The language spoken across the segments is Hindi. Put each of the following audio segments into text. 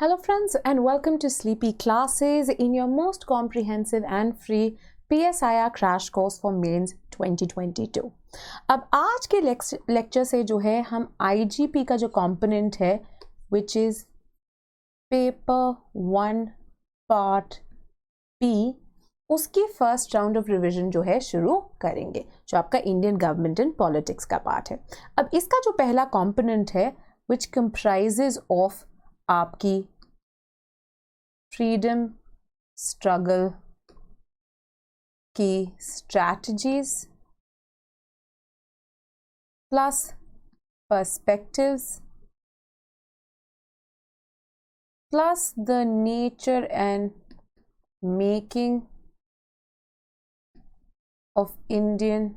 Hello friends and welcome to Sleepy Classes in your most comprehensive and free PSIR crash course for mains 2022. अब आज के लेक्चर से जो है हम IGP का जो कंपोनेंट है which is paper 1 part B उसकी फर्स्ट राउंड ऑफ रिवीजन जो है शुरू करेंगे जो आपका इंडियन गवर्नमेंट एंड पॉलिटिक्स का पार्ट है। अब इसका जो पहला कंपोनेंट है which comprises of आपकी फ्रीडम स्ट्रगल की strategies plus perspectives plus the nature and making of Indian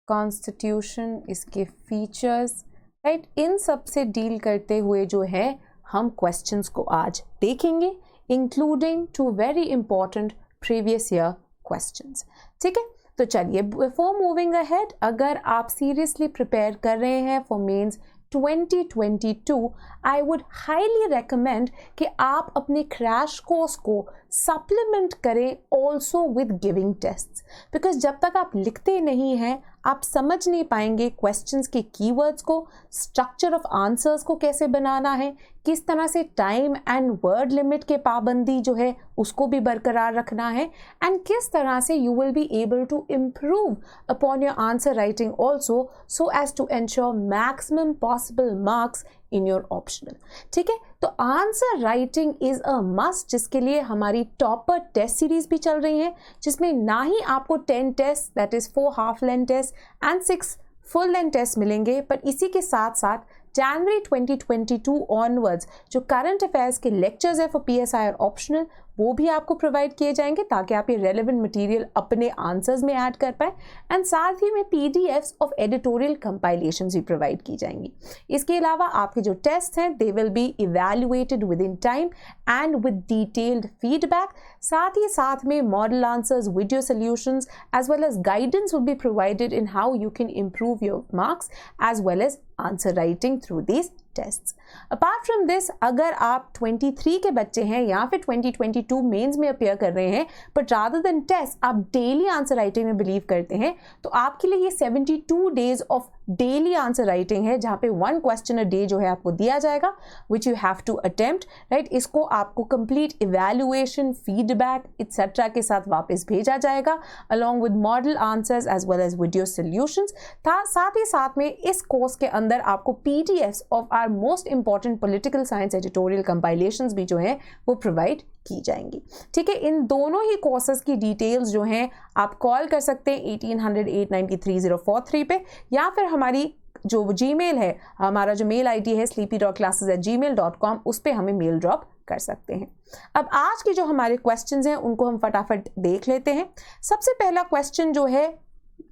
constitution, इसके फीचर्स, राइट, इन सब से डील करते हुए जो है हम क्वेश्चंस को आज देखेंगे including two very important previous year questions. ठीक है, तो चलिए बिफोर मूविंग अहेड, अगर आप सीरियसली प्रिपेयर कर रहे हैं for mains 2022, I would highly recommend कि आप अपने क्रैश कोर्स को सप्लीमेंट करें also with giving tests, because जब तक आप लिखते नहीं हैं आप समझ नहीं पाएंगे क्वेश्चंस के कीवर्ड्स को, स्ट्रक्चर ऑफ आंसर्स को कैसे बनाना है, किस तरह से टाइम एंड वर्ड लिमिट के पाबंदी जो है उसको भी बरकरार रखना है, एंड किस तरह से you will be able to improve upon your answer writing also so as to ensure maximum possible marks in your optional. ठीक है, तो answer writing is a must, जिसके लिए हमारी टॉपर टेस्ट सीरीज भी चल रही है जिसमें ना ही आपको 10 test that is 4 half length test and 6 full length test मिलेंगे, पर इसी के साथ साथ जनवरी 2022 ऑनवर्ड्स जो करंट अफेयर्स के लेक्चर्स है फॉर PSIR ऑप्शनल वो भी आपको प्रोवाइड किए जाएंगे ताकि आप ये रेलेवेंट मटेरियल अपने आंसर्स में ऐड कर पाए, एंड साथ ही में PDFs ऑफ एडिटोरियल कंपाइलेशंस भी प्रोवाइड की जाएंगी। इसके अलावा आपके जो टेस्ट हैं they will be evaluated within time and with detailed feedback, साथ ही साथ में model answers, video solutions as well as guidance will be provided in how you can improve your marks as well as answer writing through these tests. Apart from this, अगर आप 23 के बच्चे हैं या फिर 2022 मेंस में अपियर कर रहे हैं बट रादर देन टेस्ट आप डेली आंसर राइटिंग में बिलीव करते हैं, तो आपके लिए ये 72 days of daily answer writing है जहाँ पे 1 क्वेश्चन अ डे जो है आपको दिया जाएगा which you have to attempt, right. इसको आपको कंप्लीट इवैल्यूएशन, फीडबैक एक्सेट्रा के साथ वापस भेजा जाएगा along with model answers as well as video solutions. साथ ही साथ में इस कोर्स के अंदर आपको PDFs of our most important political science editorial compilations भी जो है वो प्रोवाइड की जाएंगी। ठीक है, इन दोनों ही कोर्सेज की डिटेल्स जो हैं आप कॉल कर सकते हैं 1800-893-043 पे, या फिर हमारी जो जीमेल है, हमारा जो मेल ID है sleepy.classes@gmail.com, उस पर हमें मेल ड्रॉप कर सकते हैं। अब आज के जो हमारे क्वेश्चंस हैं उनको हम फटाफट देख लेते हैं। सबसे पहला क्वेश्चन जो है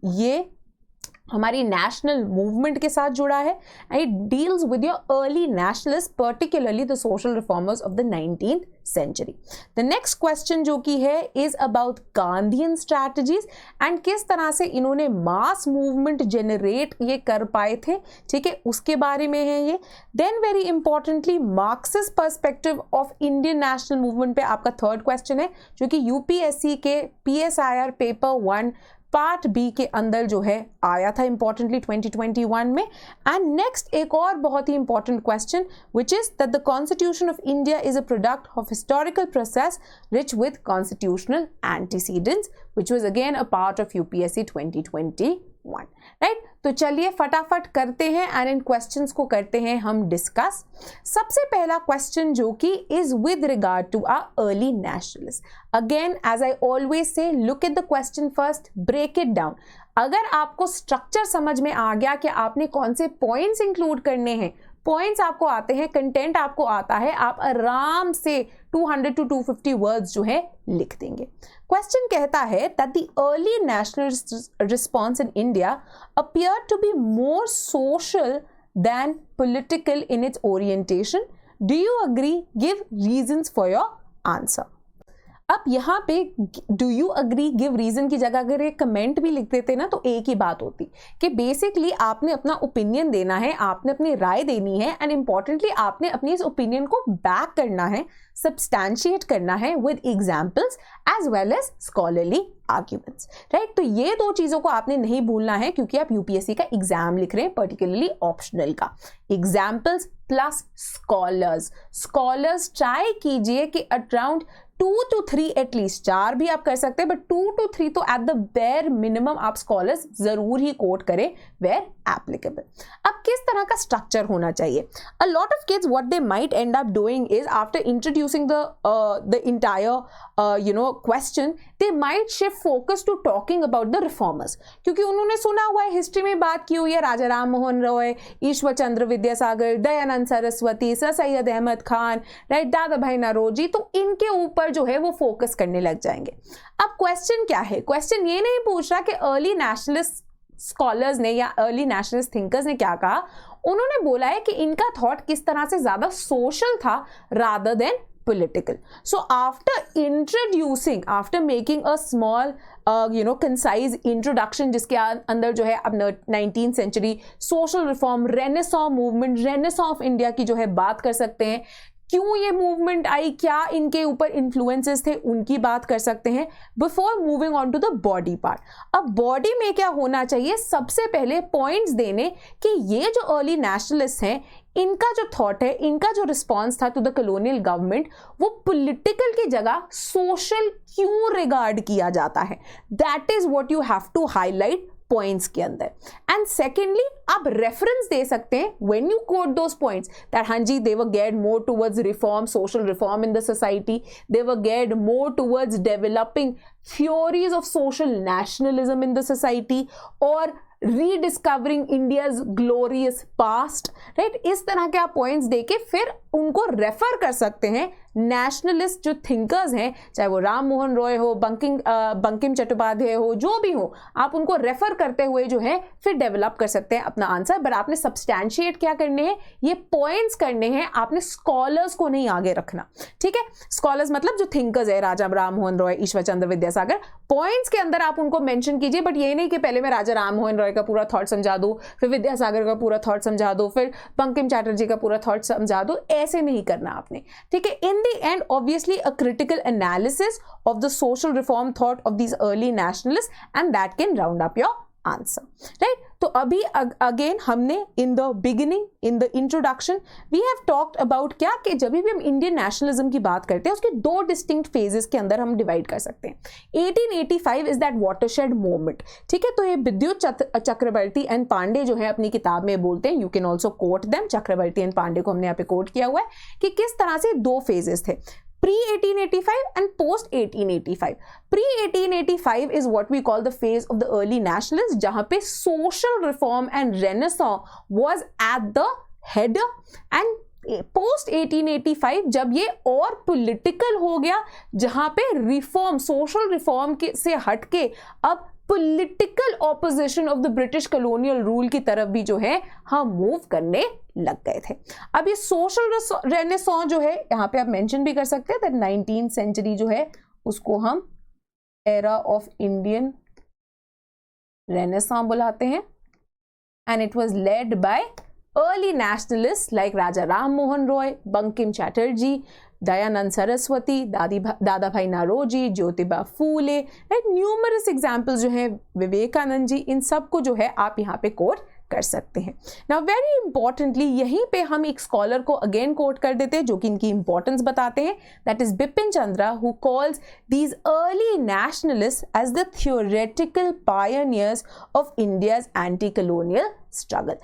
ये हमारी नेशनल मूवमेंट के साथ जुड़ा है and it deals with your early nationalist, particularly the social reformers of the 19th century. The next question जो की है is about Gandhian strategies and किस तरह से इन्होंने मास मूवमेंट जनरेट ये कर पाए थे, ठीक है, उसके बारे में है ये। Then very importantly Marxist perspective of Indian national movement पे आपका थर्ड क्वेश्चन है जो कि UPSC के PSIR पेपर 1 पार्ट B के अंदर जो है आया था इंपॉर्टेंटली 2021 में। एंड नेक्स्ट एक और बहुत ही important question which is that the constitution of India is a product of historical process rich with constitutional antecedents which was again a part of UPSC 2021, right. तो चलिए फटाफट करते हैं एंड इन क्वेश्चंस को करते हैं हम डिस्कस। सबसे पहला क्वेश्चन जो कि is with regard to our early nationalist. Again as I always say look at the question first, break it down. अगर आपको स्ट्रक्चर समझ में आ गया कि आपने कौन से पॉइंट्स इंक्लूड करने हैं, पॉइंट्स आपको आते हैं, कंटेंट आपको आता है, आप आराम से 200 to 250 वर्ड्स जो है लिख देंगे। क्वेश्चन कहता है that the early nationalist response in India appear to be more social than political in its orientation. Do you agree? Give reasons for your answer. अब यहाँ पे do you agree give reason की जगह अगर एक कमेंट भी लिख देते ना तो एक ही बात होती कि बेसिकली आपने अपना ओपिनियन देना है, आपने अपनी राय देनी है, एंड इंपॉर्टेंटली आपने अपनी इस ओपिनियन को बैक करना है, सब्सटैंशिएट करना है with examples as well as scholarly arguments, right. तो ये दो चीजों को आपने नहीं भूलना है क्योंकि आप यूपीएससी का एग्जाम लिख रहे हैं, पर्टिकुलरली ऑप्शनल का। एग्जाम्पल्स प्लस स्कॉलर्स ट्राई कीजिए कि अराउंड 2 to 3 एटलीस्ट, 4 भी आप कर सकते हैं बट 2 to 3 तो एट द बेयर मिनिमम आप स्कॉलर्स जरूर ही कोट करें वेयर एप्लीकेबल। अब किस तरह का स्ट्रक्चर होना चाहिए? A lot of kids what they might end up doing is after introducing the entire question they might shift focus to talking about the reformers, क्योंकि उन्होंने सुना हुआ है, हिस्ट्री में बात की हुई है, राजा राम मोहन रॉय, ईश्वर चंद्र विद्यासागर, दयानंद सरस्वती, सर सैयद अहमद खान, राइट, दादा भाई नौरोजी, तो इनके ऊपर जो है वो फोकस करने लग जाएंगे। अब क्वेश्चन क्या है? क्वेश्चन ये नहीं पूछ रहा कि अर्ली नेशनलिस्ट स्कॉलर्स ने या अर्ली नेशनलिस्ट थिंकर्स ने क्या कहा, उन्होंने बोला है कि इनका थॉट किस तरह से ज्यादा सोशल था rather than political. So after making a small concise introduction जिसके अंदर जो है अब 19th century social reform, Renaissance movement, Renaissance of India की जो है बात कर सकते हैं, क्यों ये मूवमेंट आई, क्या इनके ऊपर इन्फ्लुएंसेस थे, उनकी बात कर सकते हैं before moving on to the body part. अब बॉडी में क्या होना चाहिए? सबसे पहले पॉइंट्स देने कि ये जो अर्ली नेशनलिस्ट हैं इनका जो थॉट है, इनका जो रिस्पॉन्स था टू द कॉलोनियल गवर्नमेंट, वो पॉलिटिकल की जगह सोशल क्यों रिगार्ड किया जाता है, that is what you have to highlight points के अंदर। एंड सेकेंडली आप रेफरेंस दे सकते हैं when you quote those points that हाँ जी they were geared more towards reform, social reform in the society, they were geared more towards developing theories of social nationalism in the society or rediscovering India's glorious past, right? इस तरह के आप पॉइंट्स देके फिर उनको रेफर कर सकते हैं। नेशनलिस्ट जो थिंकर्स हैं, चाहे वो राम मोहन रॉय हो, बंकिम चट्टोपाध्याय हो, जो भी हो, आप उनको रेफर करते हुए जो है फिर डेवलप कर सकते हैं अपना आंसर। बट आपने सब्सटैंशिएट क्या करने हैं, ये पॉइंट्स करने हैं, आपने स्कॉलर्स को नहीं आगे रखना, ठीक है। स्कॉलर्स मतलब जो थिंकर्स है, राजा राम मोहन रॉय, ईश्वर चंद्र विद्यासागर, पॉइंट्स के अंदर आप उनको मेंशन कीजिए, बट ये नहीं कि पहले मैं राजा राम मोहन रॉय का पूरा थॉट समझा दूं, फिर विद्यासागर का पूरा थॉट समझा दूं, फिर बंकिम चटर्जी का पूरा थॉट समझा दूं, ऐसे नहीं करना आपने, ठीक है। इन the and obviously a critical analysis of the social reform thought of these early nationalists, and that can round up your answer, right? तो अभी अगेन हमने in the beginning, in the introduction, we have talked about क्या कि जब भी हम इंडियन नेशनलिज्म की बात करते हैं उसके दो डिस्टिंक्ट फेजेस के अंदर हम डिवाइड कर सकते हैं। 1885 इज दैट वाटरशेड मोमेंट, ठीक है। तो ये विद्युत चक्रवर्ती एंड पांडे जो है अपनी किताब में बोलते हैं, you can also quote them, Chakravarti and Pandey को हमने यहाँ पे कोट किया हुआ है कि किस तरह से दो फेजेस थे, pre-1885 and post-1885. Pre-1885 is what we call the phase of the early nationalists, जहाँ पे social reform and renaissance was at the head, and post-1885 जब ये और political हो गया, जहाँ पे रिफॉर्म, सोशल रिफॉर्म से हटके अब political opposition of the British colonial rule की तरफ भी जो है हम मूव करने लग गए थे। अब ये सोशल रेनेसांस जो है यहाँ पे आप मेंशन भी कर सकते हैं दैट 19th सेंचुरी जो है उसको हम एरा ऑफ इंडियन रेनेसांस बुलाते हैं, and it was led by early nationalists like Raja Ram Mohan Roy, Bankim Chatterjee, Dayanand Saraswati, दादा भाई Naoroji, Jyotiba Phule, right, numerous examples जो हैं, विवेकानंद जी, इन सब को जो है आप यहाँ पे कोट कर सकते हैं। नाउ वेरी इंपॉर्टेंटली यहीं पे हम एक स्कॉलर को अगेन कोट कर देते हैं जो कि इनकी इंपॉर्टेंस बताते हैं, that is Bipin Chandra, who calls these early nationalist as the theoretical pioneers of India's anti colonial struggle.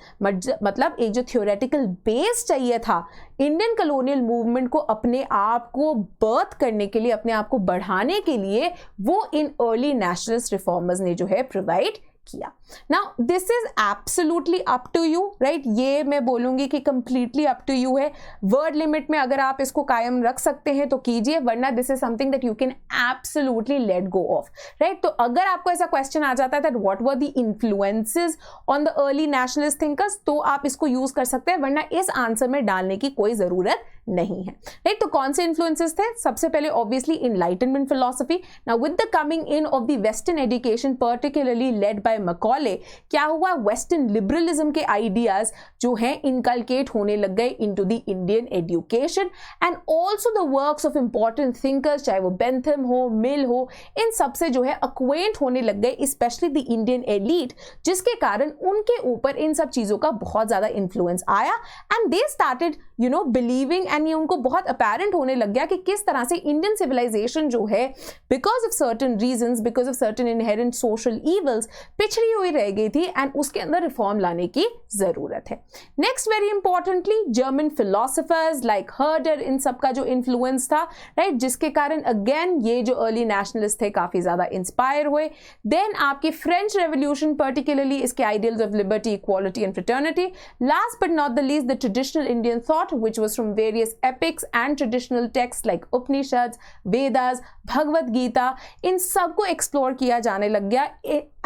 मतलब एक जो थियोरेटिकल बेस चाहिए था इंडियन कॉलोनियल मूवमेंट को अपने आप को बर्थ करने के लिए, अपने आप को बढ़ाने के लिए, वो इन अर्ली नेशनलिस्ट रिफॉर्मर्स ने जो है प्रोवाइड किया। Now this is absolutely up to you, right, ये मैं बोलूंगी कि कंप्लीटली अप टू यू है। वर्ड लिमिट में अगर आप इसको कायम रख सकते हैं तो कीजिए, वरना this is something that you can absolutely let go of, right. तो अगर आपको ऐसा क्वेश्चन आ जाता है that what were the influences on the early nationalist thinkers, तो आप इसको यूज कर सकते हैं, वरना इस आंसर में डालने की कोई जरूरत नहीं है, राइट। तो कौन से इन्फ्लुएंसेस थे? सबसे पहले obviously enlightenment philosophy. Now with the coming in of the western education particularly led by Macaulay, क्या हुआ, वेस्टर्न लिबरलिज्म के आइडियाज जो हैं इनकलकेट होने लग गए into the Indian education, and also the works of important thinkers, चाहे वो बेंथम हो, मिल हो, इन सब से जो है अक्वेंट होने लग गए, स्पेशली द इंडियन एलीट, जिसके कारण उनके ऊपर इन सब चीजों का बहुत ज्यादा इन्फ्लुएंस आया, and they started believing, and ये उनको बहुत अपेरेंट होने लग गया कि किस तरह से इंडियन सिविलाइजेशन जो है because of certain reasons, because of certain inherent social evils पिछड़ी हुई रह गई थी, एंड उसके अंदर रिफॉर्म लाने की जरूरत है। Next very importantly German philosophers like Herder, इन सब का जो इन्फ्लुएंस था, राइट, जिसके कारण अगेन ये जो अर्ली नेशनलिस्ट थे काफी ज्यादा इंस्पायर हुए। देन आपकी फ्रेंच रेवोल्यूशन, पर्टिकुलरली इसके ideals of liberty, equality and fraternity. Last but not the least the traditional Indian thought which was from various epics and traditional texts like Upanishads, Vedas, Bhagavad Gita, इन सबको एक्सप्लोर किया जाने लग गया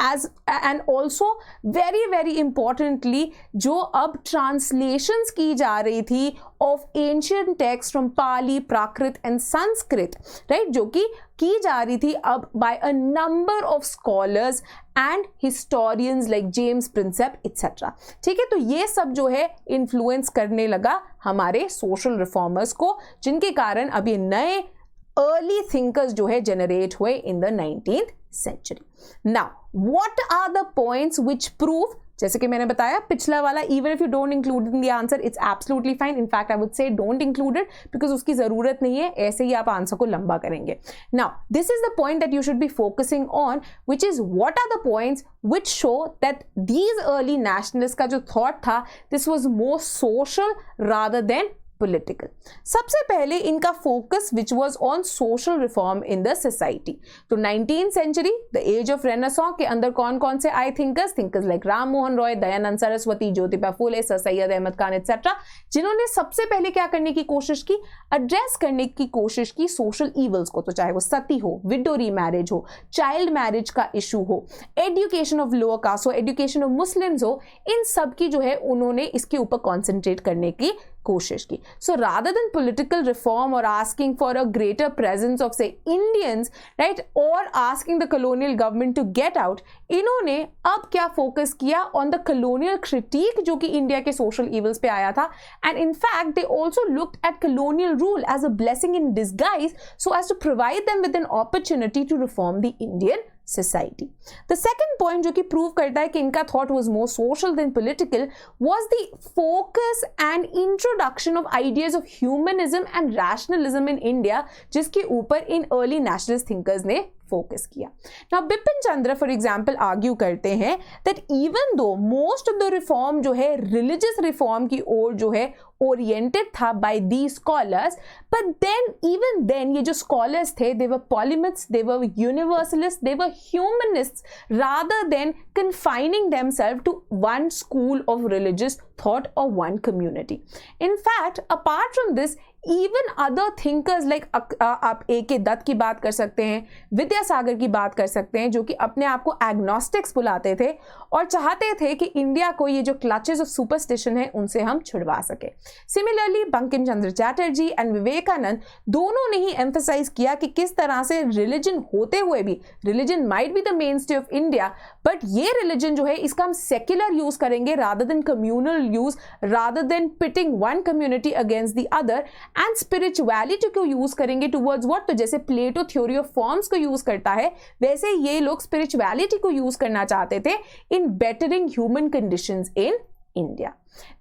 as and also very very importantly जो अब ट्रांसलेशंस की जा रही थी of ancient texts from Pali, Prakrit and Sanskrit, right, जो की जा रही थी अब by a number of scholars and historians like James Prinsep etc. ठीक है, तो ये सब जो है इन्फ्लुएंस करने लगा हमारे सोशल रिफॉर्मर्स को, जिनके कारण अब ये नए अर्ली थिंकर्स जो है जनरेट हुए in the 19th century। Now, what are the points which prove, जैसे कि मैंने बताया पिछला वाला, even if you don't include in the answer it's absolutely fine, in fact I would say don't include it because उसकी जरूरत नहीं है, ऐसे ही आप आंसर को लंबा करेंगे। Now this is the point that you should be focusing on, which is what are the points which show that these early nationalists का जो thought था, this was more social rather than political। सबसे पहले इनका focus which was on social reform in the society. तो 19th century, the age of renaissance के अंदर कौन कौन से आए thinkers like Ram Mohan Roy, Dayanand Saraswati, Jyotiba Phule, Sir Syed Ahmed Khan etcetera, जिन्होंने सबसे पहले क्या करने की कोशिश की, एड्रेस करने की कोशिश की सोशल इवल्स को। तो चाहे वो सती हो, विडो रीमैरिज हो, चाइल्ड मैरिज का इशू हो, एजुकेशन ऑफ लोअर कास्ट हो, एजुकेशन ऑफ मुस्लिम्स हो, इन सब की जो है उन्होंने इसके ऊपर कॉन्सेंट्रेट करने की कोशिश की। So rather than political reform और asking for a greater presence of से इंडियंस, राइट, और asking the colonial government to get out, इन्होंने अब क्या फोकस किया ऑन द कॉलोनियल क्रिटिक जो कि इंडिया के सोशल इवल्स पे आया था, and in fact they also looked at colonial rule as a blessing in disguise so as to provide them with an opportunity to reform the Indian society। The second point जो कि प्रूव करता है कि इनका thought was more social than political was the focus and introduction of ideas of humanism and rationalism in India, जिसके ऊपर इन early nationalist thinkers ने फोकस किया। Now Bipin Chandra for example argue करते हैं that even though most of the reform जो है religious reform की ओर जो है oriented था by these scholars, but then even then ये जो scholars थे they were polymaths, they were universalists, they were humanists rather than confining themselves to one school of religious thought or one community। In fact, apart from this, even other thinkers like आप A.K. दत्त की बात कर सकते हैं, विद्यासागर की बात कर सकते हैं, जो कि अपने आप को एग्नोस्टिक्स बुलाते थे और चाहते थे कि इंडिया को ये जो क्लचेस ऑफ सुपरस्टिशन है उनसे हम छुड़वा सके। सिमिलरली बंकिम चंद्र चैटर्जी एंड विवेकानंद दोनों ने ही एम्फसाइज किया कि किस तरह से रिलीजन होते हुए भी, religion might be the मेनस्टे of India, but ये रिलीजन जो है इसका हम सेक्युलर यूज करेंगे rather than communal use, rather than pitting one community against the other, and spirituality को यूज करेंगे टुवर्ड्स व्हाट, तो जैसे प्लेटो थ्योरी ऑफ फॉर्म्स को यूज करता है वैसे ये लोग स्पिरिचुअलिटी को यूज करना चाहते थे in bettering human conditions in India।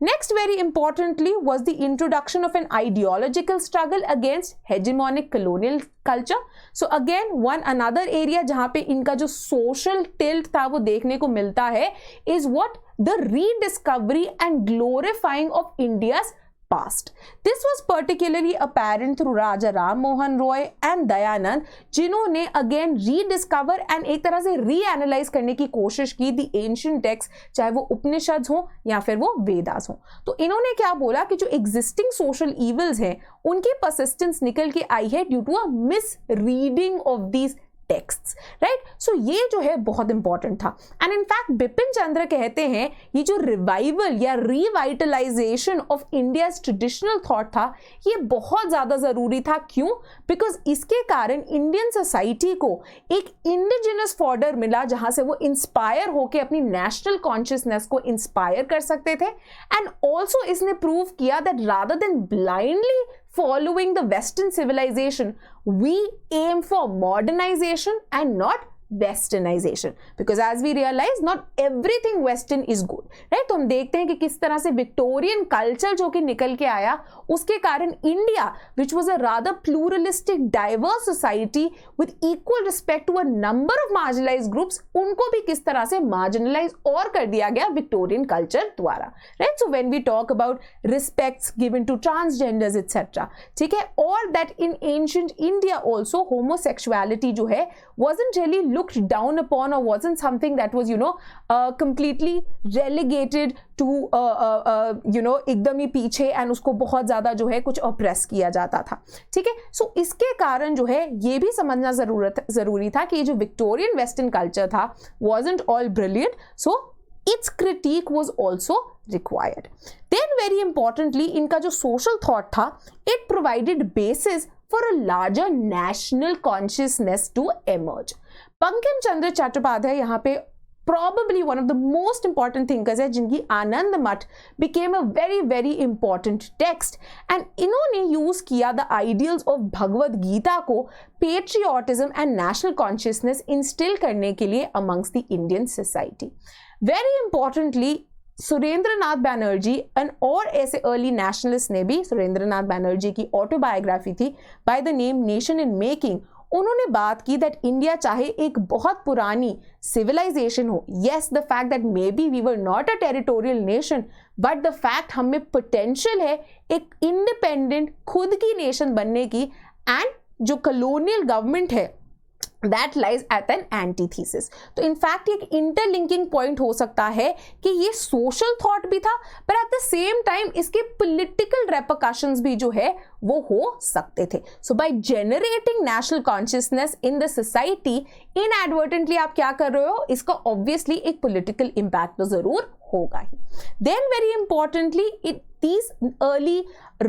Next, very importantly, was the introduction of an ideological struggle against hegemonic colonial culture। So again, another area जहाँ पे इनका जो social tilt था वो देखने को मिलता है is what, the rediscovery and glorifying of India's past. This was particularly apparent through Raja Ram Mohan Roy and Dayanand, जिन्होंने again rediscover and एक तरह से reanalyze करने की कोशिश की the ancient texts, चाहे वो उपनिषद हो या फिर वो वेदास हो. तो इन्होंने क्या बोला कि जो existing social evils हैं उनकी persistence निकल के आई है due to a misreading of these texts, right? So ये जो है बहुत इंपॉर्टेंट था. एंड इनफैक्ट बिपिन चंद्र कहते हैं ये जो रिवाइवल या revitalisation of India's traditional thought था ये बहुत ज्यादा जरूरी था. क्यों? बिकॉज इसके कारण इंडियन सोसाइटी को एक इंडिजिनस फॉर्डर मिला जहां से वो इंस्पायर होकर अपनी नेशनल कॉन्शियसनेस को इंस्पायर कर सकते थे. एंड ऑल्सो इसने प्रूव किया that rather then blindly following the Western civilization, we aim for modernization and not westernization, because as we realize not everything western is good, right? तो हम देखते हैं कि किस तरह से विक्टोरियन कल्चर जो कि निकल के आया उसके कारण India which was a rather pluralistic diverse society with equal respect to a number of marginalized groups, उनको भी किस तरह से marginalize और कर दिया गया विक्टोरियन कल्चर द्वारा, right? So when we talk about respects given to transgenders etc, ठीक है, or that in ancient India also homosexuality जो है wasn't really looked down upon or wasn't something that was completely relegated to एकदम ही पीछे and उसको बहुत ज्यादा जो है कुछ ऑप्रेस किया जाता था. ठीक है, सो इसके कारण जो है ये भी समझना जरूरी था कि ये जो विक्टोरियन वेस्टर्न कल्चर था wasn't all brilliant, so its critique was also required. Then very importantly इनका जो social thought था it provided basis for a larger national consciousness to emerge. Bankim Chandra Chattopadhyay यहाँ पे probably one of the most important thinkers है जिनकी आनंद मठ became a very very important text, and इन्होंने यूज किया the ideals of Bhagavad Gita को patriotism and national consciousness instill करने के लिए amongst the Indian society. Very importantly Surendranath Banerjee and और ऐसे अर्ली नेशनलिस्ट ने भी, सुरेंद्रनाथ बैनर्जी की ऑटोबायोग्राफी थी by the name nation in making, उन्होंने बात की दैट इंडिया चाहे एक बहुत पुरानी सिविलाइजेशन हो, yes the fact that maybe we were not a territorial nation, but the fact हम में पोटेंशियल है एक इंडिपेंडेंट खुद की नेशन बनने की, एंड जो कॉलोनियल गवर्नमेंट है that lies at an antithesis. तो इनफैक्ट एक इंटरलिंकिंग पॉइंट हो सकता है कि ये सोशल थॉट भी था पर एट द सेम टाइम इसके पॉलिटिकल रेपरकशंस भी जो है वो हो सकते थे. So by generating national consciousness in the society inadvertently आप क्या कर रहे हो, इसका ऑब्वियसली एक पॉलिटिकल इंपैक्ट तो जरूर होगा ही. Then very importantly these early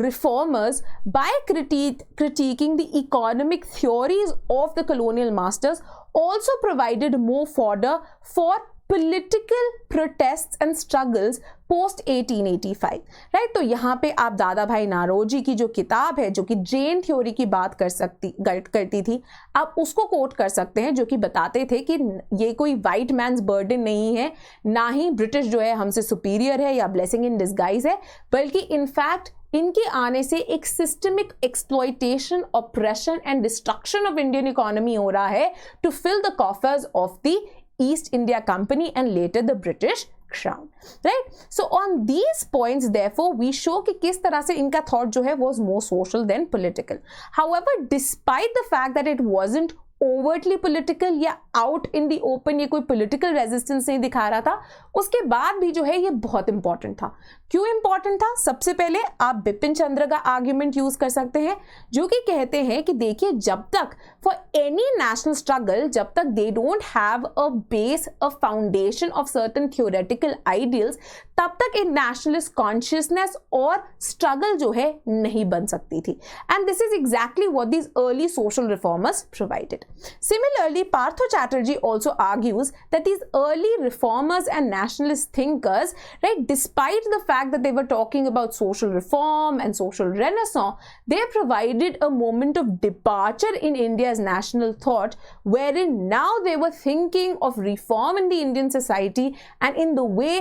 reformers, by critiquing the economic theories of the colonial masters, also provided more fodder for political protests and struggles post 1885, right? तो यहाँ पे आप दादा भाई नारोजी की जो किताब है जो कि ड्रेन थ्योरी की बात करती थी, आप उसको कोट कर सकते हैं, जो कि बताते थे कि ये कोई वाइट मैन्स बर्डन नहीं है, ना ही ब्रिटिश जो है हमसे सुपीरियर है या ब्लेसिंग इन डिस्गाइज है, बल्कि इनफैक्ट इनके आने से एक systemic exploitation, oppression and destruction of Indian economy हो रहा है to fill the coffers of the East India Company and later the British Crown, right? So on these points therefore we show कि किस तरह से इनका thought जो है was more social than political. However, despite the fact that it wasn't overtly political या out in the open ये कोई political resistance नहीं दिखा रहा था, उसके बाद भी जो है ये बहुत important था. क्यों important था? सबसे पहले आप बिपिन चंद्र का आर्ग्यूमेंट यूज कर सकते हैं जो कि कहते हैं कि देखिए जब तक फॉर एनी नेशनल स्ट्रगल, जब तक they don't have a base, a foundation of certain theoretical ideals, तब तक एक नेशनलिस्ट कॉन्शियसनेस और स्ट्रगल जो है नहीं बन सकती थी. And this is exactly what these early social reformers provided. Similarly, Partho Chatterjee also argues that these early reformers and nationalist thinkers, right, despite the fact that they were talking about social reform and social renaissance, they provided a moment of departure in India's national thought, wherein now they were thinking of reform in the Indian society and in the way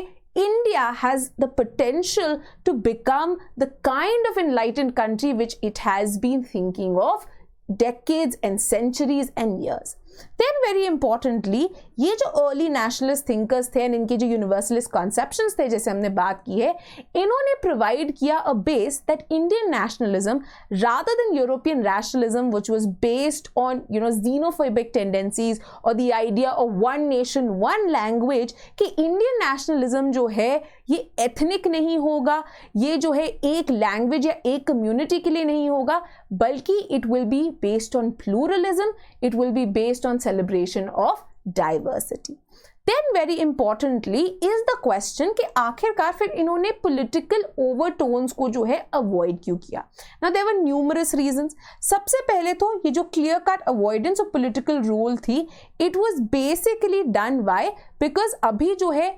India has the potential to become the kind of enlightened country which it has been thinking of decades and centuries and years. Then very importantly ये जो अर्ली नेशनलिस्ट थिंकर्स थे एंड इनके जो यूनिवर्सलिस्ट कॉन्सेप्शंस थे जैसे हमने बात की है, इन्होंने प्रोवाइड किया a base that Indian nationalism rather than European rationalism which was based on xenophobic tendencies और the idea of one nation one language, कि इंडियन नेशनलिज्म जो है ये एथनिक नहीं होगा, ये जो है एक लैंग्वेज या एक कम्युनिटी के लिए नहीं होगा, बल्कि it will be based on pluralism, it will be based on celebration of diversity. Then very importantly is the question कि आखिरकार फिर इन्होंने पॉलिटिकल ओवरटोन्स को जो है अवॉइड क्यों किया। Now there were numerous reasons. सबसे पहले तो ये जो clear cut avoidance of political rule थी, it was basically done by because अभी जो है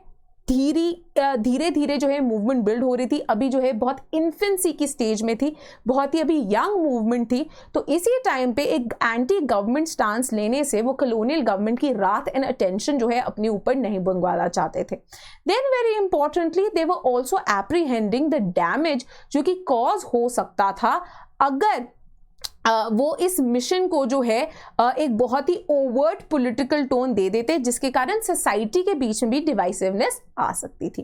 धीरे धीरे जो है मूवमेंट बिल्ड हो रही थी, अभी जो है बहुत इन्फेंसी की स्टेज में थी, बहुत ही अभी यंग मूवमेंट थी, तो इसी टाइम पे एक एंटी गवर्नमेंट स्टांस लेने से वो कॉलोनियल गवर्नमेंट की रात एंड अटेंशन जो है अपने ऊपर नहीं मंगवाना चाहते थे। Then very importantly they were also apprehending the damage जो कि कॉज हो सकता था अगर वो इस मिशन को जो है एक बहुत ही ओवर्ट पॉलिटिकल टोन दे देते, जिसके कारण सोसाइटी के बीच में भी डिवाइसिवनेस आ सकती थी।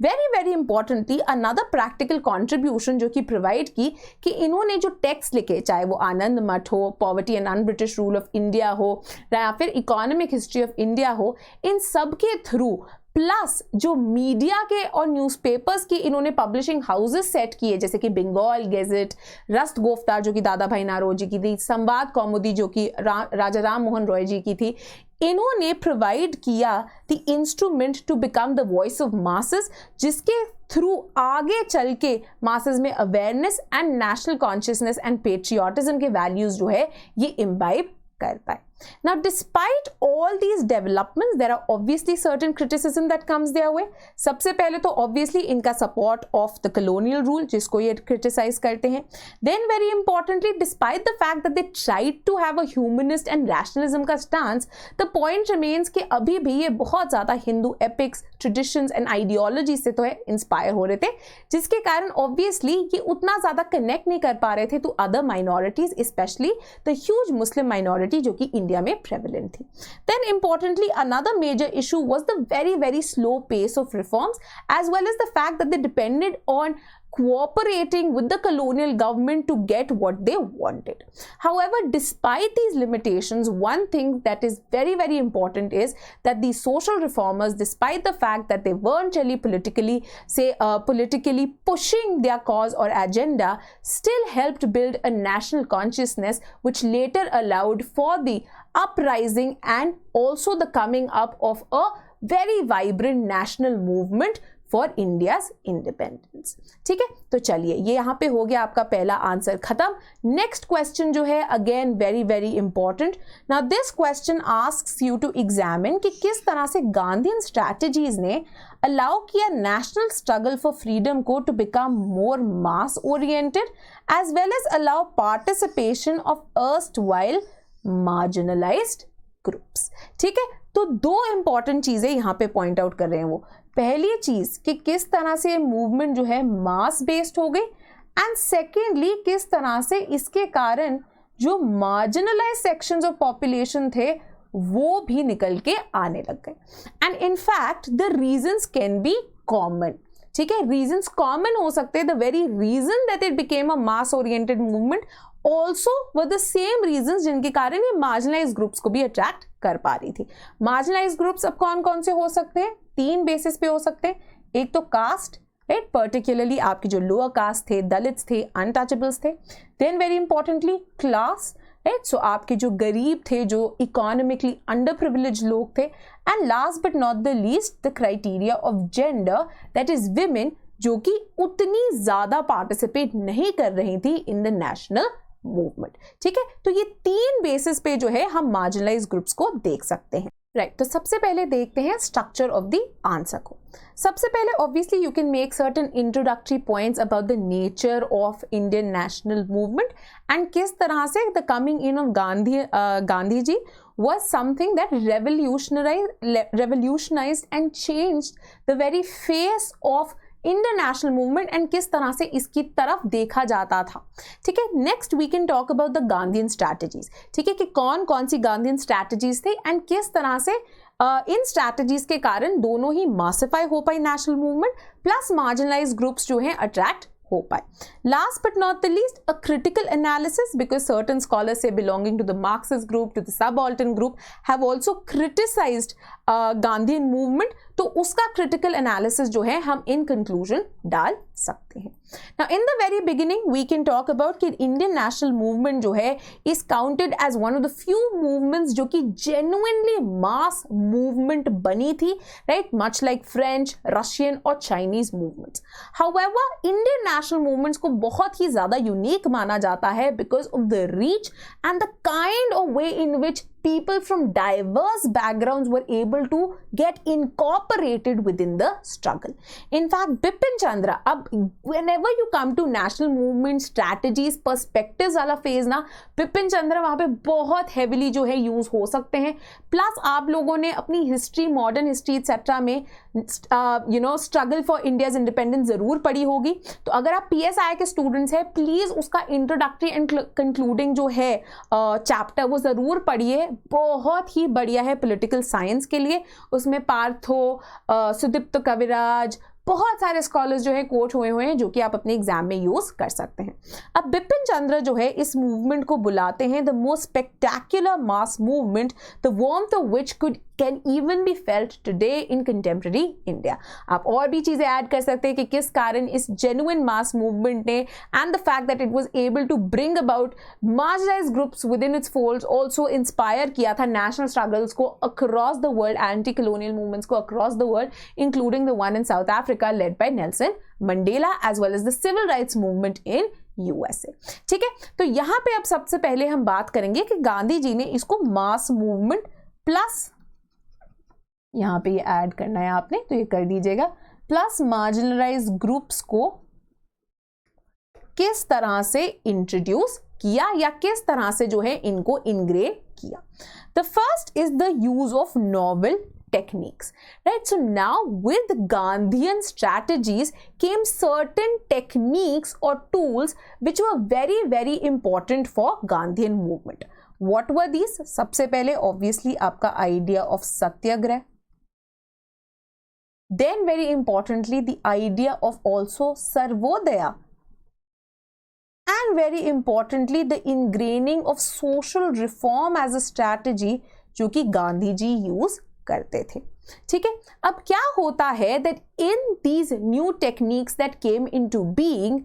Very very importantly another practical contribution जो कि प्रोवाइड की कि इन्होंने जो टेक्स्ट लिखे, चाहे वो आनंद मठ हो, poverty and un British rule of India हो, या फिर इकोनॉमिक हिस्ट्री ऑफ इंडिया हो, इन सब के थ्रू प्लस जो मीडिया के और न्यूज़पेपर्स की इन्होंने पब्लिशिंग हाउसेस सेट किए, जैसे कि बंगाल गेजेट, रस्ट गोफ्तार जो कि दादा भाई नारोजी की थी, संवाद कौमुदी जो कि राजा राम मोहन रॉय जी की थी, इन्होंने प्रोवाइड किया the instrument to become the voice of masses, जिसके थ्रू आगे चल के मासेस में awareness and national consciousness and patriotism के वैल्यूज जो है ये इम्बाइब कर पाए। Now, despite all these developments, there are obviously certain criticism that comes their way. सबसे पहले तो obviously इनका support of the colonial rule, जिसको ये criticize करते हैं. Then very importantly, despite the fact that they tried to have a humanist and rationalism का stance, the point remains कि अभी भी ये बहुत ज़्यादा Hindu epics, traditions and ideology से तो है inspire हो रहे थे, जिसके कारण obviously ये उतना ज़्यादा connect नहीं कर पा रहे थे to other minorities, especially the huge Muslim minority जो कि इंडिया में prevalent थी. Then importantly, another major issue was the very slow pace of reforms, as well as the fact that they depended on cooperating with the colonial government to get what they wanted. However, despite these limitations, one thing that is very important is that the social reformers, despite the fact that they weren't really politically pushing their cause or agenda, still helped build a national consciousness, which later allowed for the uprising and also the coming up of a very vibrant national movement for India's independence. ठीक है, तो चलिए ये यहाँ पे हो गया आपका पहला आंसर खत्म। नेक्स्ट क्वेश्चन जो है again very important. Now this question asks you to examine कि किस तरह से गांधीयन स्ट्रैटेजीज ने अलाउ किया नेशनल स्ट्रगल फॉर फ्रीडम को to become more mass oriented as well as allow participation of erstwhile marginalised groups. ठीक है, तो दो इंपॉर्टेंट चीजें यहाँ पे पॉइंट आउट कर रहे हैं वो। पहली चीज कि किस तरह से मूवमेंट जो है मास बेस्ड हो गई, एंड सेकेंडली किस तरह से इसके कारण जो मार्जिनलाइज सेक्शंस ऑफ पॉपुलेशन थे वो भी निकल के आने लग गए। And in fact the reasons can be common. ठीक है, रीजंस कॉमन हो सकते हैं। The very reason that it became a mass oriented movement also were the same reasons जिनके कारण ये marginalized groups को भी attract कर पा रही थी। marginalized groups अब कौन कौन से हो सकते हैं? तीन बेसिस पे हो सकते हैं। एक तो कास्ट, राइट, पर्टिकुलरली आपके जो लोअर कास्ट थे, दलित्स थे, अनटचेबल्स थे। Then very importantly class, right, so आपके जो गरीब थे, जो इकोनॉमिकली अंडर प्रिविलेज लोग थे। And last but not the least the criteria of gender, that is women, जो कि उतनी ज्यादा पार्टिसिपेट नहीं कर रही थी इन द नेशनल मूवमेंट। ठीक है, तो ये तीन बेसिस पे जो है हम मार्जिनलाइज ग्रुप्स को देख सकते हैं। राइट, तो सबसे पहले देखते हैं स्ट्रक्चर ऑफ द आंसर को। सबसे पहले obviously you can make certain introductory points about the nature of Indian national movement and किस तरह से the coming in of Gandhi ji was something that revolutionized and changed the very face of Indian national movement and किस तरह से इसकी तरफ देखा जाता था। ठीक है, next we can talk about the Gandhian strategies. ठीक है, कि कौन कौन सी गांधीयन स्ट्रैटेजीज थे एंड किस तरह से इन स्ट्रैटेजीज के कारण दोनों ही मासिफाई हो पाई national movement plus marginalised groups जो हैं अट्रैक्ट हो पाए। Last but not the least, a critical analysis, because certain scholars say belonging to the Marxist group, to the subaltern group, have also criticized Gandhian movement. तो उसका critical analysis जो है हम in conclusion डाल सकते हैं। Now in the very beginning we can talk about कि Indian national movement जो है is counted as one of the few movements जो कि genuinely mass movement बनी थी, right? Much like French, Russian और Chinese movements. However, Indian national movements को बहुत ही ज़्यादा unique माना जाता है because of the reach and the kind of way in which people from diverse backgrounds were able to get incorporated within the struggle. In fact, Bipin Chandra, अब whenever you come to national movement strategies, perspectives वाला phase ना, बिपिन चंद्र वहाँ पे बहुत heavily जो है use हो सकते हैं। प्लस आप लोगों ने अपनी हिस्ट्री, मॉडर्न हिस्ट्री एक्सेट्रा में स्ट्रगल फॉर इंडियाज इंडिपेंडेंस जरूर पढ़ी होगी। तो अगर आप PSI के स्टूडेंट्स हैं, प्लीज उसका इंट्रोडक्टरी एंड कंक्लूडिंग जो है चैप्टर वो जरूर पढ़िए, बहुत ही बढ़िया है पॉलिटिकल साइंस के लिए। उसमें पार्थो, सुदीप्त कविराज, बहुत सारे स्कॉलर्स जो है कोट हुए हैं जो कि आप अपने एग्जाम में यूज कर सकते हैं। अब बिपिन चंद्र जो है इस मूवमेंट को बुलाते हैं the most spectacular mass movement, the warmth of which can even be felt today in contemporary India. आप और भी चीजें ऐड कर सकते हैं कि किस कारण इस जेन्युइन मास मूवमेंट ने and the fact that it was able to bring about marginalised groups within its folds also inspire किया था नेशनल स्ट्रगल्स को across the world, anti colonial movements को across the world, including the one in South Africa led by Nelson Mandela as well as the civil rights movement in USA। ठीक है, तो यहां पे अब सबसे पहले हम बात करेंगे कि गांधी जी ने इसको मास मूवमेंट प्लस, यहां पे ये ऐड करना है आपने तो ये कर दीजिएगा, प्लस मार्जिनलाइज्ड ग्रुप्स को किस तरह से इंट्रोड्यूस किया या किस तरह से जो है इनको इनग्रेव किया। The first is the use of novel techniques, right? So now with Gandhian strategies came certain techniques or tools which were very very important for Gandhian movement. What were these? सबसे पहले obviously आपका idea of Satyagraha, then very importantly the idea of also Sarvodaya, and very importantly the ingraining of social reform as a strategy जो कि गांधी जी यूज करते थे। ठीक है, अब क्या होता है that in these new techniques that came into being,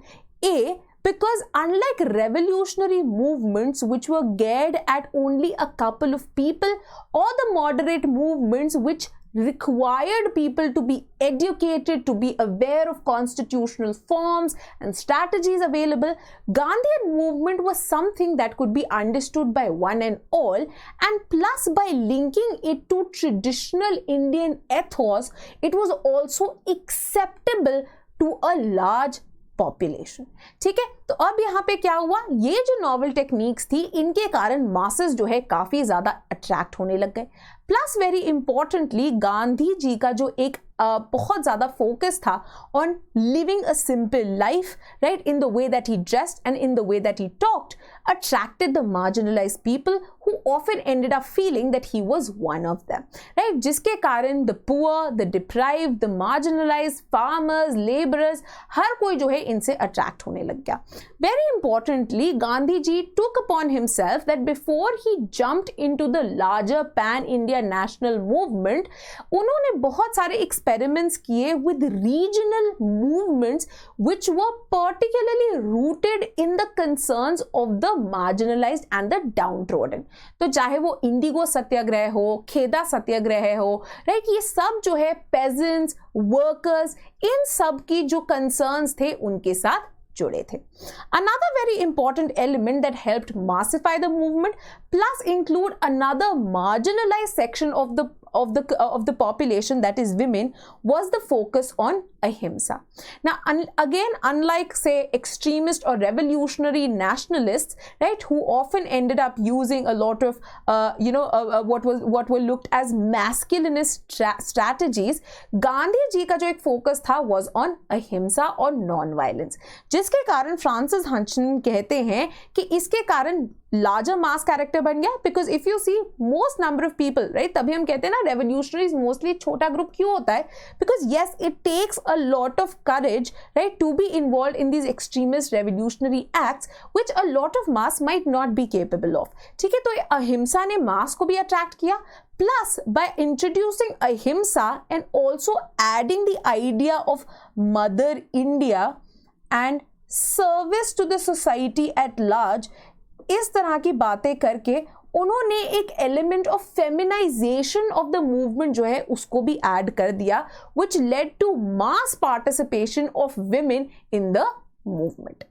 because unlike revolutionary movements which were geared at only a couple of people or the moderate movements which required people to be educated, to be aware of constitutional forms and strategies available, Gandhian movement was something that could be understood by one and all, and plus by linking it to traditional Indian ethos, it was also acceptable to a large population. ठीक है, तो अब यहाँ पे क्या हुआ, ये जो नॉवल टेक्निक्स थी इनके कारण मासेस जो है काफी ज्यादा अट्रैक्ट होने लग गए। Plus very importantly Gandhi ji का जो एक बहुत ज्यादा फोकस था on living a simple life, right, in the way that he dressed and in the way that he talked, attracted the marginalized people who often ended up feeling that he was one of them, right? जिसके कारण the poor, the deprived, the marginalized, farmers, laborers, हर कोई जो है इनसे attract होने लग गया। Very importantly, Gandhi ji took upon himself that before he jumped into the larger pan-India national movement, उन्होंने बहुत सारे experiments किए with regional movements which were particularly rooted in the concerns of the marginalized and the downtrodden। तो चाहे वो इंडिगो सत्याग्रह हो, खेदा सत्याग्रह हो, राइट, ये सब जो है peasants, workers, इन सब की जो concerns थे उनके साथ जुड़े थे। Another very important element that helped massify the movement plus include another marginalized section of the of the population, that is women, was the focus on ahimsa. Now again, unlike say extremist or revolutionary nationalists, right, who often ended up using a lot of what were looked as masculinist strategies, Gandhi ji का जो एक फोकस था was on अहिंसा और नॉन वायलेंस, जिसके कारण फ्रांसिस हंचन कहते हैं कि इसके कारण larger mass character बन गया. Because if you see most number of people, right, तभी हम कहते हैं ना revolutionaries mostly छोटा group क्यों होता है? Because yes, it takes a lot of courage, right, to be involved in these extremist revolutionary acts which a lot of mass might not be capable of. ठीक है, तो अहिंसा ने mass को भी attract किया. Plus, by introducing ahimsa and also adding the idea of Mother India and service to the society at large, इस तरह की बातें करके उन्होंने एक element of feminisation of the movement जो है उसको भी ऐड कर दिया, which led to mass participation of women in the movement.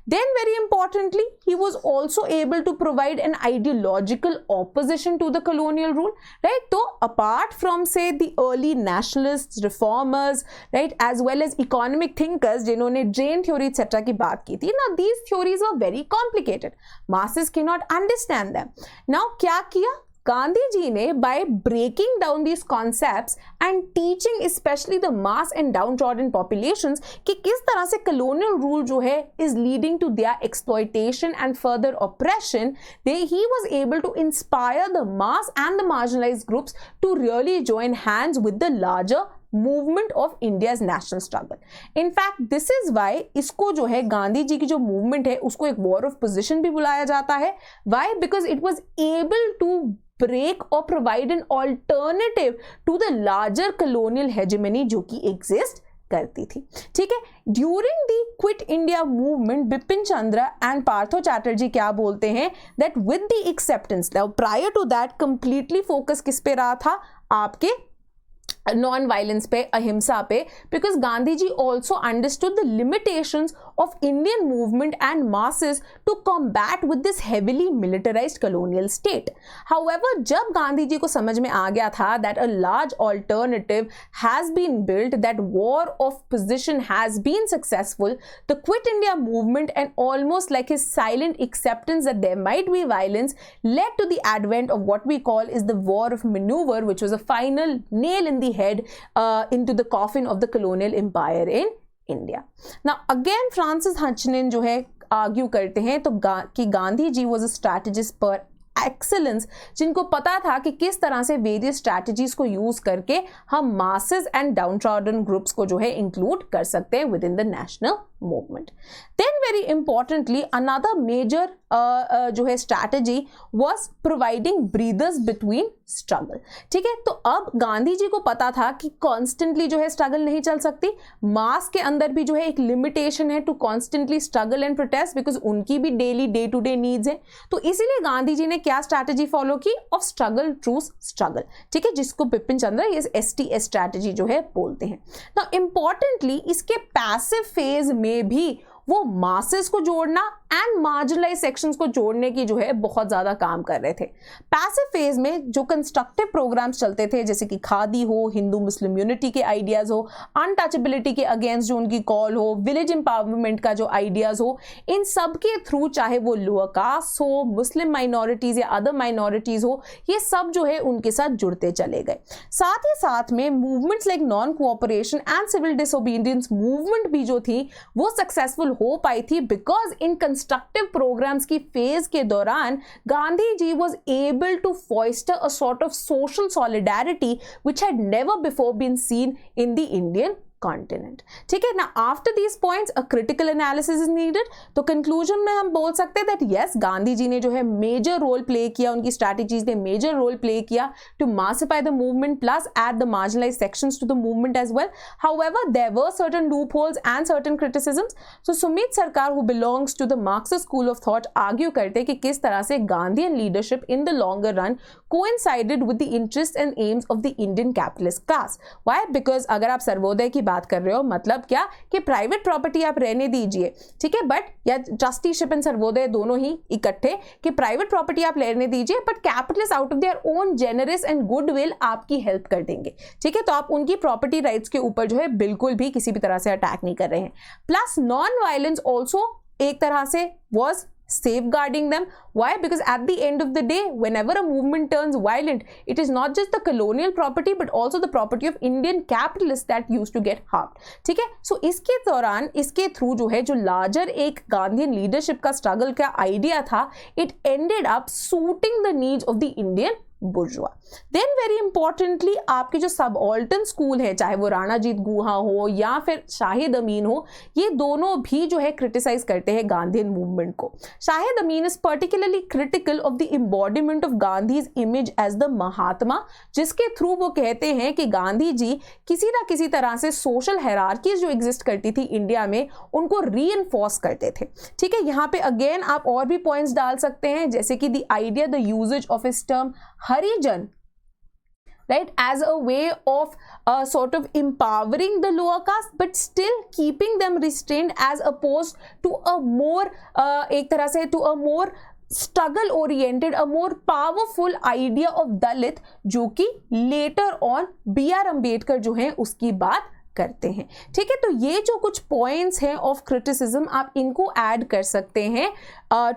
Then very importantly, he was also able to provide an ideological opposition to the colonial rule, right? So apart from say the early nationalists, reformers, right, as well as economic thinkers जिन्होंने drain theory etc की बात की थी, now these theories were very complicated, masses cannot understand them. Now क्या किया गांधी जी ने, by breaking down these concepts and teaching especially the mass and downtrodden populations कि किस तरह से colonial rule जो है is leading to their exploitation and further oppression, he was able to inspire the mass and the marginalized groups to really join hands with the larger movement of India's national struggle. In fact, this is why इसको जो है गांधी जी की जो movement है उसको एक war of position भी बुलाया जाता है. Why? Because it was able to break or provide an alternative to the larger colonial hegemony जो कि exist करती थी. ठीक है, during the Quit India movement Bipin Chandra and Partha Chatterjee क्या बोलते हैं, that with the acceptance, prior to that completely focus किस पे रहा था, आपके नॉन वायलेंस पे, अहिंसा पे, because Gandhi ji also understood the limitations of Indian movement and masses to combat with this heavily militarised colonial state. However जब गांधी जी को समझ में आ गया था that a large alternative has been built, that war of position has been successful, the Quit India movement and almost like his silent acceptance that there might be violence led to the advent of what we call is the war of maneuver, which was a final nail in the head into the coffin of the colonial empire in India. Now again Francis Hutchins जो है argue करते हैं तो कि Gandhi ji was a strategist per excellence, जिनको पता था कि किस तरह से वेरियस स्ट्रैटेजीज को यूज करके हम मासेस एंड डाउनट्रॉडन ग्रुप्स को जो है इंक्लूड कर सकते हैं with in the national movement. Then very importantly another major जो है strategy was providing breathers between struggle. ठीक है, तो अब गांधी जी को पता था कि कॉन्स्टेंटली जो है स्ट्रगल नहीं चल सकती, मास के अंदर भी जो है एक लिमिटेशन है to constantly struggle and protest, because उनकी भी daily day to day needs है. तो इसीलिए गांधी जी ने क्या स्ट्रैटेजी फॉलो की, ऑफ स्ट्रगल थ्रू स्ट्रगल. ठीक है, जिसको बिपिन चंद्र ये STS स्ट्रैटेजी जो है बोलते हैं. तो इंपॉर्टेंटली इसके पैसिव फेज में भी वो मासेस को जोड़ना एंड मार्जिनलाइज सेक्शंस को जोड़ने की जो है बहुत ज्यादा काम कर रहे थे. पैसिव फेज में जो कंस्ट्रक्टिव प्रोग्राम्स चलते थे जैसे कि खादी हो, हिंदू मुस्लिम यूनिटी के आइडियाज हो, अनटचेबिलिटी के अगेंस्ट जो उनकी कॉल हो, विलेज एम्पावरमेंट का जो आइडियाज हो, इन सब के थ्रू चाहे वो लोअर कास्ट हो, मुस्लिम माइनॉरिटीज या अदर माइनॉरिटीज हो, ये सब जो है उनके साथ जुड़ते चले गए. साथ ही साथ में movements like non cooperation and civil disobedience movement भी जो थी वो सक्सेसफुल हो पाई थी, बिकॉज इन कंस्ट्रक्टिव प्रोग्राम्स की फेज के दौरान Gandhi ji was able to foster a sort of social solidarity which had never before been seen in the Indian continent. ठीक है ना, after these points a critical analysis is needed. तो कंक्लूजन में हम बोल सकते हैं दैट यस, गांधी जी ने जो है मेजर रोल प्ले किया, उनकी स्ट्रैटेजीज ने मेजर रोल प्ले किया to massify the movement plus add the marginalised sections to the movement as well. However there were certain loopholes and certain criticisms. So Sumit Sarkar who belongs to the Marxist school of thought argue करते हैं कि किस तरह से Gandhian leadership in the longer run coincided with the interests and aims of the Indian capitalist class. Why? Because अगर आप सर्वोदय की बात कर रहे हो, मतलब क्या कि प्राइवेट प्रॉपर्टी आप रहने दीजिए, ठीक है, बट या ट्रस्टीशिप एंड सर्वोदय दोनों ही इकट्ठे कि प्राइवेट प्रॉपर्टी आप रहने दीजिए but capitalist out of their own generous and goodwill आपकी हेल्प कर देंगे, ठीक है। तो आप उनकी प्रॉपर्टी राइट्स के ऊपर जो है बिल्कुल भी किसी भी तरह से अटैक नहीं कर रहे हैं। प्लस नॉन वायलेंस ऑल्सो एक तरह से was safeguarding them. Why? Because at the end of the day, whenever a movement turns violent, it is not just the colonial property but also the property of Indian capitalists that used to get harmed. ठीक है, सो इसके दौरान इसके थ्रू जो है जो लार्जर एक गांधीयन लीडरशिप का स्ट्रगल का आइडिया था, it ended up suiting the needs of the Indian bourgeois. Then very importantly आपके जो सबऑल्टन स्कूल है, चाहे वो राणाजीत गुहा हो या फिर शाहिद अमीन हो, ये दोनों भी जो है क्रिटिसाइज करते हैं गांधीयन मूवमेंट को। Shahid Amin is particularly critical of the embodiment of Gandhi's image as the Mahatma, जिसके थ्रू वो कहते हैं कि गांधी जी किसी ना किसी तरह से सोशल हायरार्कीज जो एग्जिस्ट करती थी इंडिया में उनको रीइंफोर्स करते थे, ठीक है। यहाँ पे अगेन आप और भी पॉइंट्स डाल सकते हैं, जैसे कि the idea the usages of इस term Harijan, right, as a way of sort of empowering the lower caste but still keeping them restrained as opposed to a more एक तरह से to a more struggle oriented, a more powerful idea of Dalit, जो कि later on B.R. अम्बेडकर जो है उसकी बात करते हैं, ठीक है। तो ये जो कुछ पॉइंट्स हैं ऑफ क्रिटिसिज्म आप इनको ऐड कर सकते हैं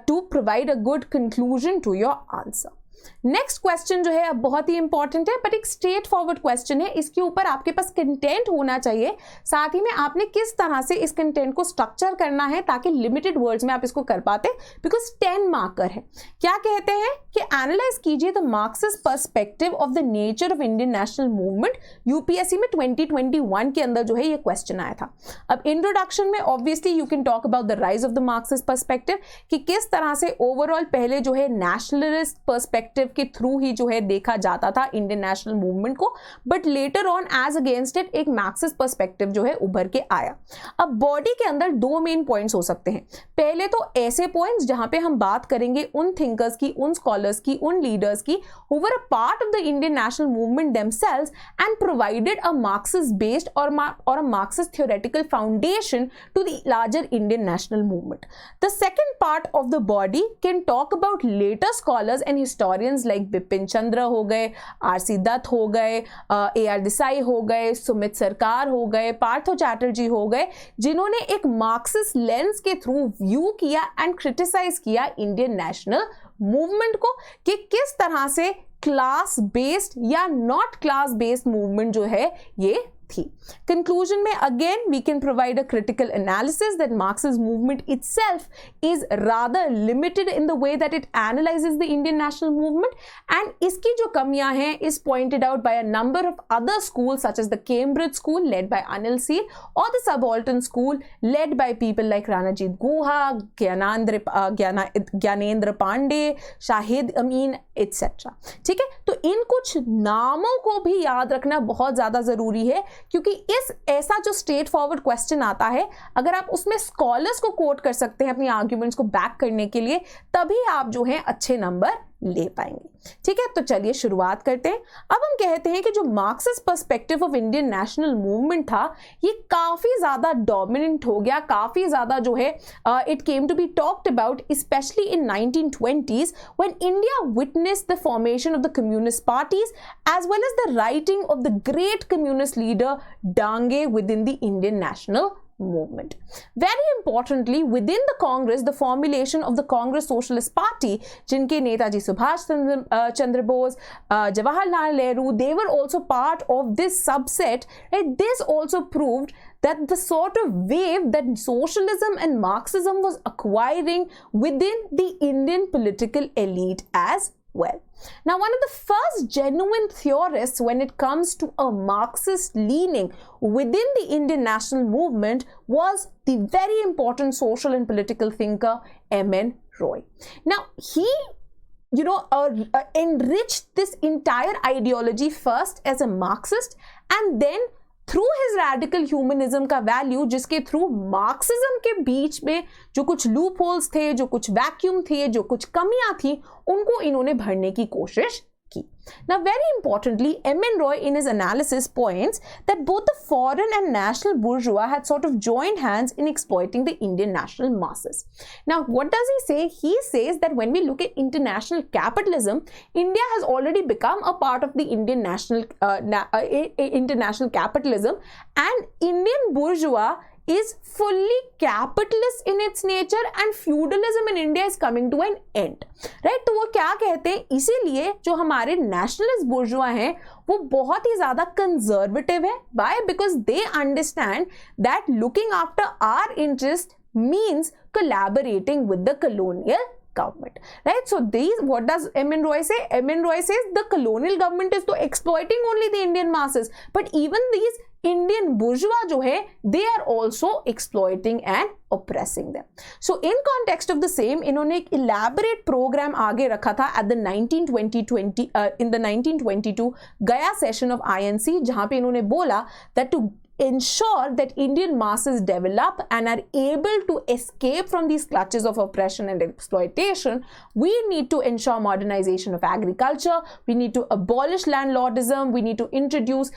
to provide a good conclusion to your answer. Next question जो है अब बहुत ही इंपॉर्टेंट है बट एक स्ट्रेट फॉरवर्ड क्वेश्चन है, इसके ऊपर आपके पास कंटेंट होना चाहिए, साथ ही में आपने किस तरह से इस कंटेंट को स्ट्रक्चर करना है ताकि लिमिटेड वर्ड्स में आप इसको कर पाते, बिकॉज 10 मार्कर है। क्या कहते हैं कि एनालाइज कीजिए the Marxist perspective of the nature of Indian national movement. UPSC में 2021 के अंदर जो है ये क्वेश्चन आया था। अब इंट्रोडक्शन में obviously you can talk about the rise of the Marxist perspective कि किस तरह से ओवरऑल पहले जो है नेशनलिस्ट पर्सपेक्टिव के थ्रू ही जो है देखा जाता था इंडियन नेशनल मूवमेंट को, but later on as against it एक मार्क्सिस्ट पर्सपेक्टिव जो है उभर के आया। अब बॉडी के अंदर दो मेन पॉइंट्स हो सकते हैं। पहले तो ऐसे पॉइंट्स जहां पे हम बात करेंगे उन थिंकर्स की, उन स्कॉलर्स की, उन लीडर्स की who were a part of the Indian national movement themselves and provided a Marxist based और a Marxist theoretical foundation to the larger Indian national movement. The second part of the body can talk about later scholars and historians like Bipin Chandra हो गए, आरसी दत्त हो गए, AR देसाई हो गए, सुमित सरकार हो गए, पार्थो चैटर्जी हो गए, जिन्होंने एक मार्क्सिस्ट लेंस के थ्रू व्यू किया एंड क्रिटिसाइज किया इंडियन नेशनल मूवमेंट को कि किस तरह से क्लास बेस्ड या नॉट क्लास बेस्ड मूवमेंट जो है ये थी। कंक्लूजन में again we can provide a critical analysis that Marxist movement itself is rather limited in the way that it analyses the Indian national movement and इसकी जो कमियां हैं is pointed out by a number of other school such as the Cambridge school led by Anil Seal और the subaltern school led by people like Ranajit Guha, Gyanendra Pandey, Shahid Amin etcetera, ठीक है। तो इन कुछ नामों को भी याद रखना बहुत ज्यादा जरूरी है क्योंकि इस ऐसा जो स्ट्रेट फॉरवर्ड क्वेश्चन आता है अगर आप उसमें स्कॉलर्स को कोट कर सकते हैं अपनी आर्ग्यूमेंट्स को बैक करने के लिए तभी आप जो है अच्छे नंबर ले पाएंगे, ठीक है। तो चलिए शुरुआत करते हैं। अब हम कहते हैं कि जो Marxist perspective of Indian national movement था ये काफी ज्यादा डोमिनेंट हो गया, काफी ज्यादा जो है it came to be talked about specially in 1920s when India witnessed the formation of the communist parties as well as the writing of the great communist leader Dange with in the Indian national movement. Very importantly, within the Congress, the formulation of the Congress Socialist Party, जिनके Netaji Subhash Chandra Bose, Jawaharlal Nehru, they were also part of this subset. Right? This also proved that the sort of wave that socialism and Marxism was acquiring within the Indian political elite as well. Now, one of the first genuine theorists when it comes to a Marxist leaning within the Indian national movement was the very important social and political thinker M.N. Roy. Now, he enriched this entire ideology first as a Marxist and then through his radical humanism का वैल्यू जिसके थ्रू मार्क्सिज्म के बीच में जो कुछ लूप होल्स थे, जो कुछ वैक्यूम थे, जो कुछ कमियां थी उनको इन्होंने भरने की कोशिश की. Now, very importantly, M.N. Roy in his analysis points that both the foreign and national bourgeois had sort of joined hands in exploiting the Indian national masses. Now, what does he say? He says that when we look at international capitalism, India has already become a part of the Indian international capitalism, and Indian bourgeois is fully capitalist in its nature and feudalism in India is coming to an end, right? तो वो क्या कहते हैं, इसीलिए जो हमारे nationalist bourgeois हैं वो बहुत ही ज़्यादा conservative है. Why? Because they understand that looking after our interest means collaborating with the colonial government, right? So these, what does M.N. Roy say? M.N. Roy says the colonial government is to exploiting only the Indian masses, but even these Indian bourgeois जो है, they are also exploiting and oppressing them. So in context of the same, इन्होंने एक elaborate program आगे रखा था at the 1922 गया session of INC, जहाँ पे इन्होंने बोला that to ensure that Indian masses develop and are able to escape from these clutches of oppression and exploitation, we need to ensure modernization of agriculture, we need to abolish landlordism, we need to introduce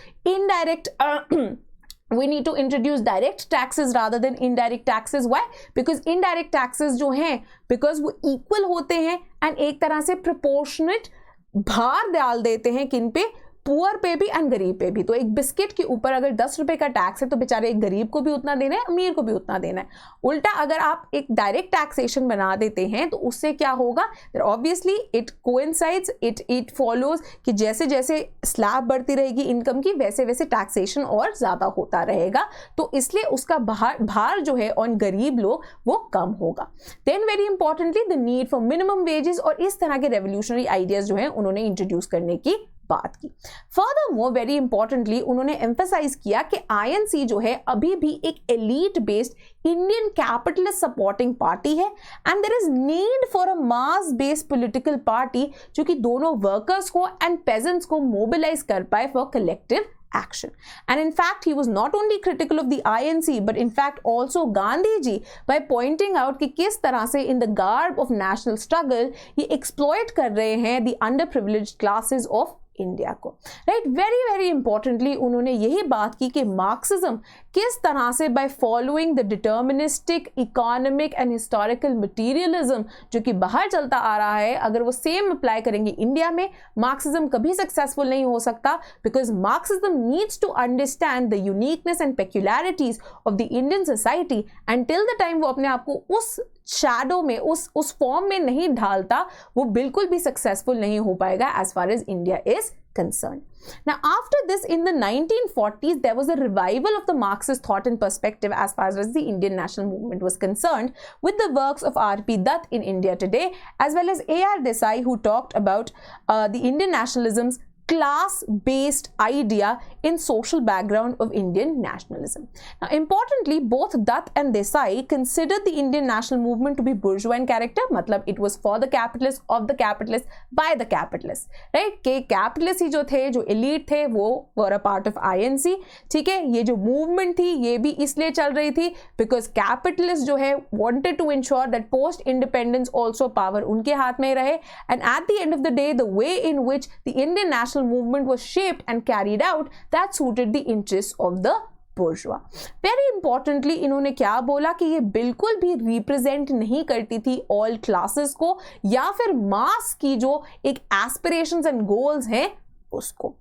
we need to introduce direct taxes rather than indirect taxes. Why? Because indirect taxes जो हैं, because वो equal होते हैं and एक तरह से proportionate भार डाल देते हैं किन पे, पुअर पे भी एंड गरीब पे भी. तो एक बिस्किट के ऊपर अगर 10 रुपए का टैक्स है तो बेचारे एक गरीब को भी उतना देना है, अमीर को भी उतना देना है. उल्टा अगर आप एक डायरेक्ट टैक्सेशन बना देते हैं तो उससे क्या होगा, obviously it coincides, it follows कि जैसे जैसे स्लैब बढ़ती रहेगी इनकम की वैसे वैसे टैक्सेशन और ज्यादा होता रहेगा, तो इसलिए उसका भार जो है ऑन गरीब लोग वो कम होगा. Then very importantly the need for minimum wages, और इस तरह के रेवोल्यूशनरी आइडियाज जो है उन्होंने इंट्रोड्यूस करने की बात की. फर्दरमोर वेरी इंपॉर्टेंटली उन्होंने एम्फसाइज किया कि आईएनसी जो है अभी भी एक elite based Indian capitalist supporting party है, and there is need for a mass based political party जो कि दोनों वर्कर्स को एंड पेजेंट्स को मोबिलाइज कर पाए for collective action. And in fact, he was not only critical of the INC, but in fact also Gandhi ji by pointing out कि किस तरह से in the garb of national struggle ये exploit कर रहे हैं the underprivileged classes of India को, राइट. वेरी वेरी इंपॉर्टेंटली उन्होंने यही बात की कि मार्क्सिज्म किस तरह से by following the deterministic economic and historical materialism जो कि बाहर चलता आ रहा है, अगर वो सेम अप्लाई करेंगे इंडिया में, मार्क्सिज्म कभी सक्सेसफुल नहीं हो सकता, because Marxism needs to understand the uniqueness and peculiarities of the Indian society, and till the time वो अपने आप को उस शैडो में उस फॉर्म में नहीं ढालता, वो बिल्कुल भी सक्सेसफुल नहीं हो पाएगा as far as India is concerned. Now, after this, in the 1940s, there was a revival of the Marxist thought and perspective as far as the Indian national movement was concerned, with the works of R.P. Dutt in India Today, as well as A.R. Desai, who talked about the Indian nationalism's class-based idea in social background of Indian nationalism. Now, importantly, both Dutt and Desai considered the Indian national movement to be bourgeois in character. मतलब it was for the capitalists, of the capitalists, by the capitalists, right? के capitalists ही जो थे, जो elite थे, वो were a part of INC. ठीक है, ये जो movement थी, ये भी इसलिए चल रही थी because capitalists जो है wanted to ensure that post independence also power उनके हाथ में रहे, and at the end of the day, the way in which the Indian national movement was shaped and carried out, that suited the interests of the bourgeois. Very importantly, इन्होंने क्या बोला कि ये बिल्कुल भी represent नहीं करती थी all classes को या फिर mass की जो एक aspirations and goals हैं उसको.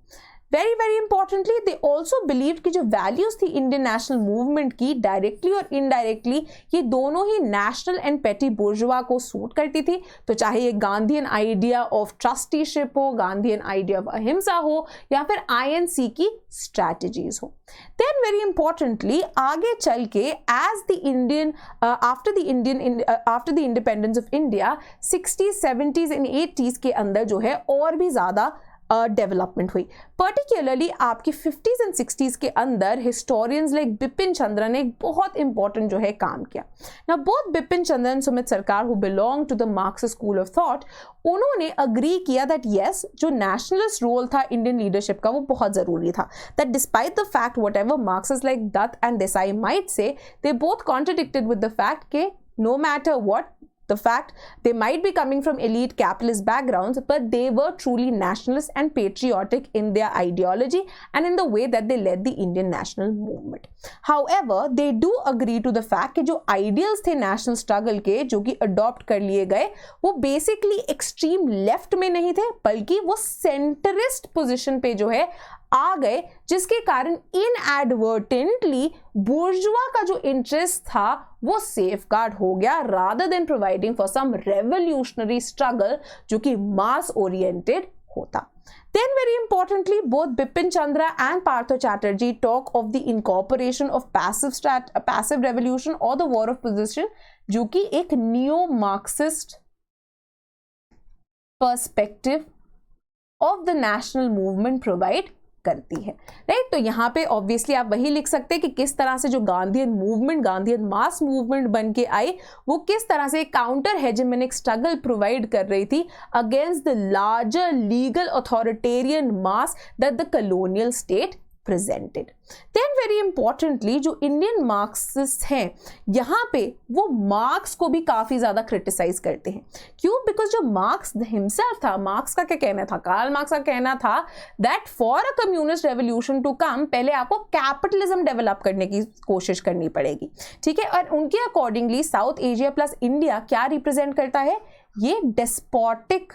Very very importantly, they also believed कि जो values थी Indian national movement की directly और indirectly ये दोनों ही national and petty bourgeois को सूट करती थी. तो चाहे ये गांधीयन idea of trusteeship हो, गांधीयन idea of अहिंसा हो, या फिर INC की strategies हो. Then very importantly, आगे चल के as the Indian after the independence of India, 60s, 70s and 80s के अंदर जो है और भी ज़्यादा डेवलपमेंट हुई. पर्टिकुलरली आपकी 50s एंड 60s के अंदर हिस्टोरियंस लाइक बिपिन चंद्र ने एक बहुत इंपॉर्टेंट जो है काम किया. ना both Bipin Chandra and Sumit Sarkar who belong to the Marxist school of thought, उन्होंने अग्री किया दैट यस, जो नेशनलिस्ट रोल था इंडियन लीडरशिप का वो बहुत जरूरी था. That despite the fact whatever Marxist like Dutt and Desai might say, they both contradicted with the fact के no matter what, the fact they might be coming from elite capitalist backgrounds, but they were truly nationalist and patriotic in their ideology and in the way that they led the Indian national movement. However, they do agree to the fact कि जो ideals थे national struggle के जो कि adopt कर लिए गए वो basically extreme left में नहीं थे बल्कि वो centrist position पे जो है आ गए, जिसके कारण इनएडवर्टेंटली बुर्जुआ का जो इंटरेस्ट था वो सेफगार्ड हो गया rather than providing for some revolutionary struggle जो कि मास ओरिएंटेड होता. Then very importantly, both Bipin Chandra and Partha Chatterjee talk of the incorporation of passive revolution or the war of position, जो कि एक neo-Marxist perspective of the national movement provide करती है, राइट. तो यहाँ पे ऑब्वियसली आप वही लिख सकते हैं कि किस तरह से जो Gandhian movement, Gandhian mass movement बन के आई, वो किस तरह से काउंटर हेजेमोनिक स्ट्रगल प्रोवाइड कर रही थी against the larger legal authoritarian mass that the colonial state presented. Then very importantly जो इंडियन मार्क्सिस्ट हैं यहाँ पे वो मार्क्स को भी काफी ज्यादा क्रिटिसाइज करते हैं. क्यों? बिकॉज जो मार्क्स हिमसेल्फ था, मार्क्स का क्या कहना था, कार्ल मार्क्स का कहना था that for a communist revolution to come पहले आपको कैपिटलिज्म डेवलप करने की कोशिश करनी पड़ेगी, ठीक है. और उनके accordingly south Asia plus India क्या रिप्रेजेंट करता है, ये डेस्पोटिक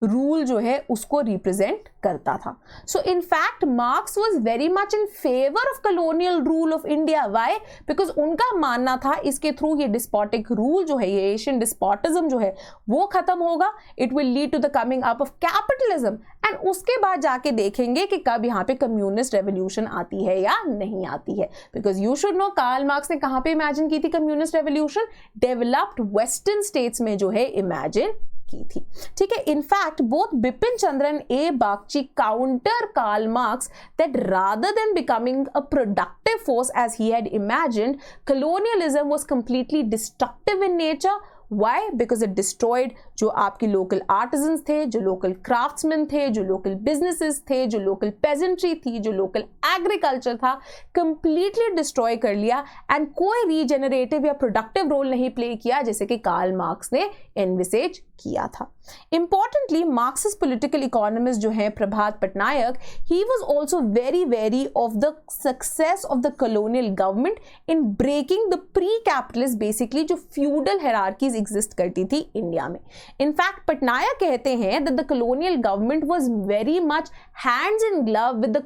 रूल जो है उसको रिप्रेजेंट करता था. So in fact Marx was very much in favour of colonial rule of India. Why? Because उनका मानना था इसके थ्रू ये डिस्पोटिक रूल जो है, ये एशियन डिस्पोटिज्म जो है वो खत्म होगा, it will lead to the coming up of capitalism, and उसके बाद जाके देखेंगे कि कब यहाँ पे कम्युनिस्ट रेवोल्यूशन आती है या नहीं आती है. Because you should know Karl Marx ने कहाँ पे इमेजिन की थी communist revolution, developed western states में जो है इमेजिन की थी, ठीक है. In fact both Bipin Chandra and A Bagchi counter Karl Marx that rather than becoming a productive force as he had imagined, colonialism was completely destructive in nature. Why? Because it destroyed जो आपकी लोकल आर्टिजन्स थे, जो लोकल क्राफ्ट्समैन थे, जो लोकल बिजनेसेस थे, जो लोकल पेजेंट्री थी, जो लोकल एग्रीकल्चर था, कंप्लीटली डिस्ट्रॉय कर लिया एंड कोई रीजेनरेटिव या प्रोडक्टिव रोल नहीं प्ले किया जैसे कि कार्ल मार्क्स ने एनविसेज किया था. इंपॉर्टेंटली मार्क्सिस्ट पॉलिटिकल इकोनॉमिस्ट जो है Prabhat Patnaik, he was also very very of the success of the colonial government in breaking the pre capitalist basically जो फ्यूडल हायरार्कीज एग्जिस्ट करती थी इंडिया में. इनफैक्ट पटनायक कहते हैं that the colonial government was very much hands in glove with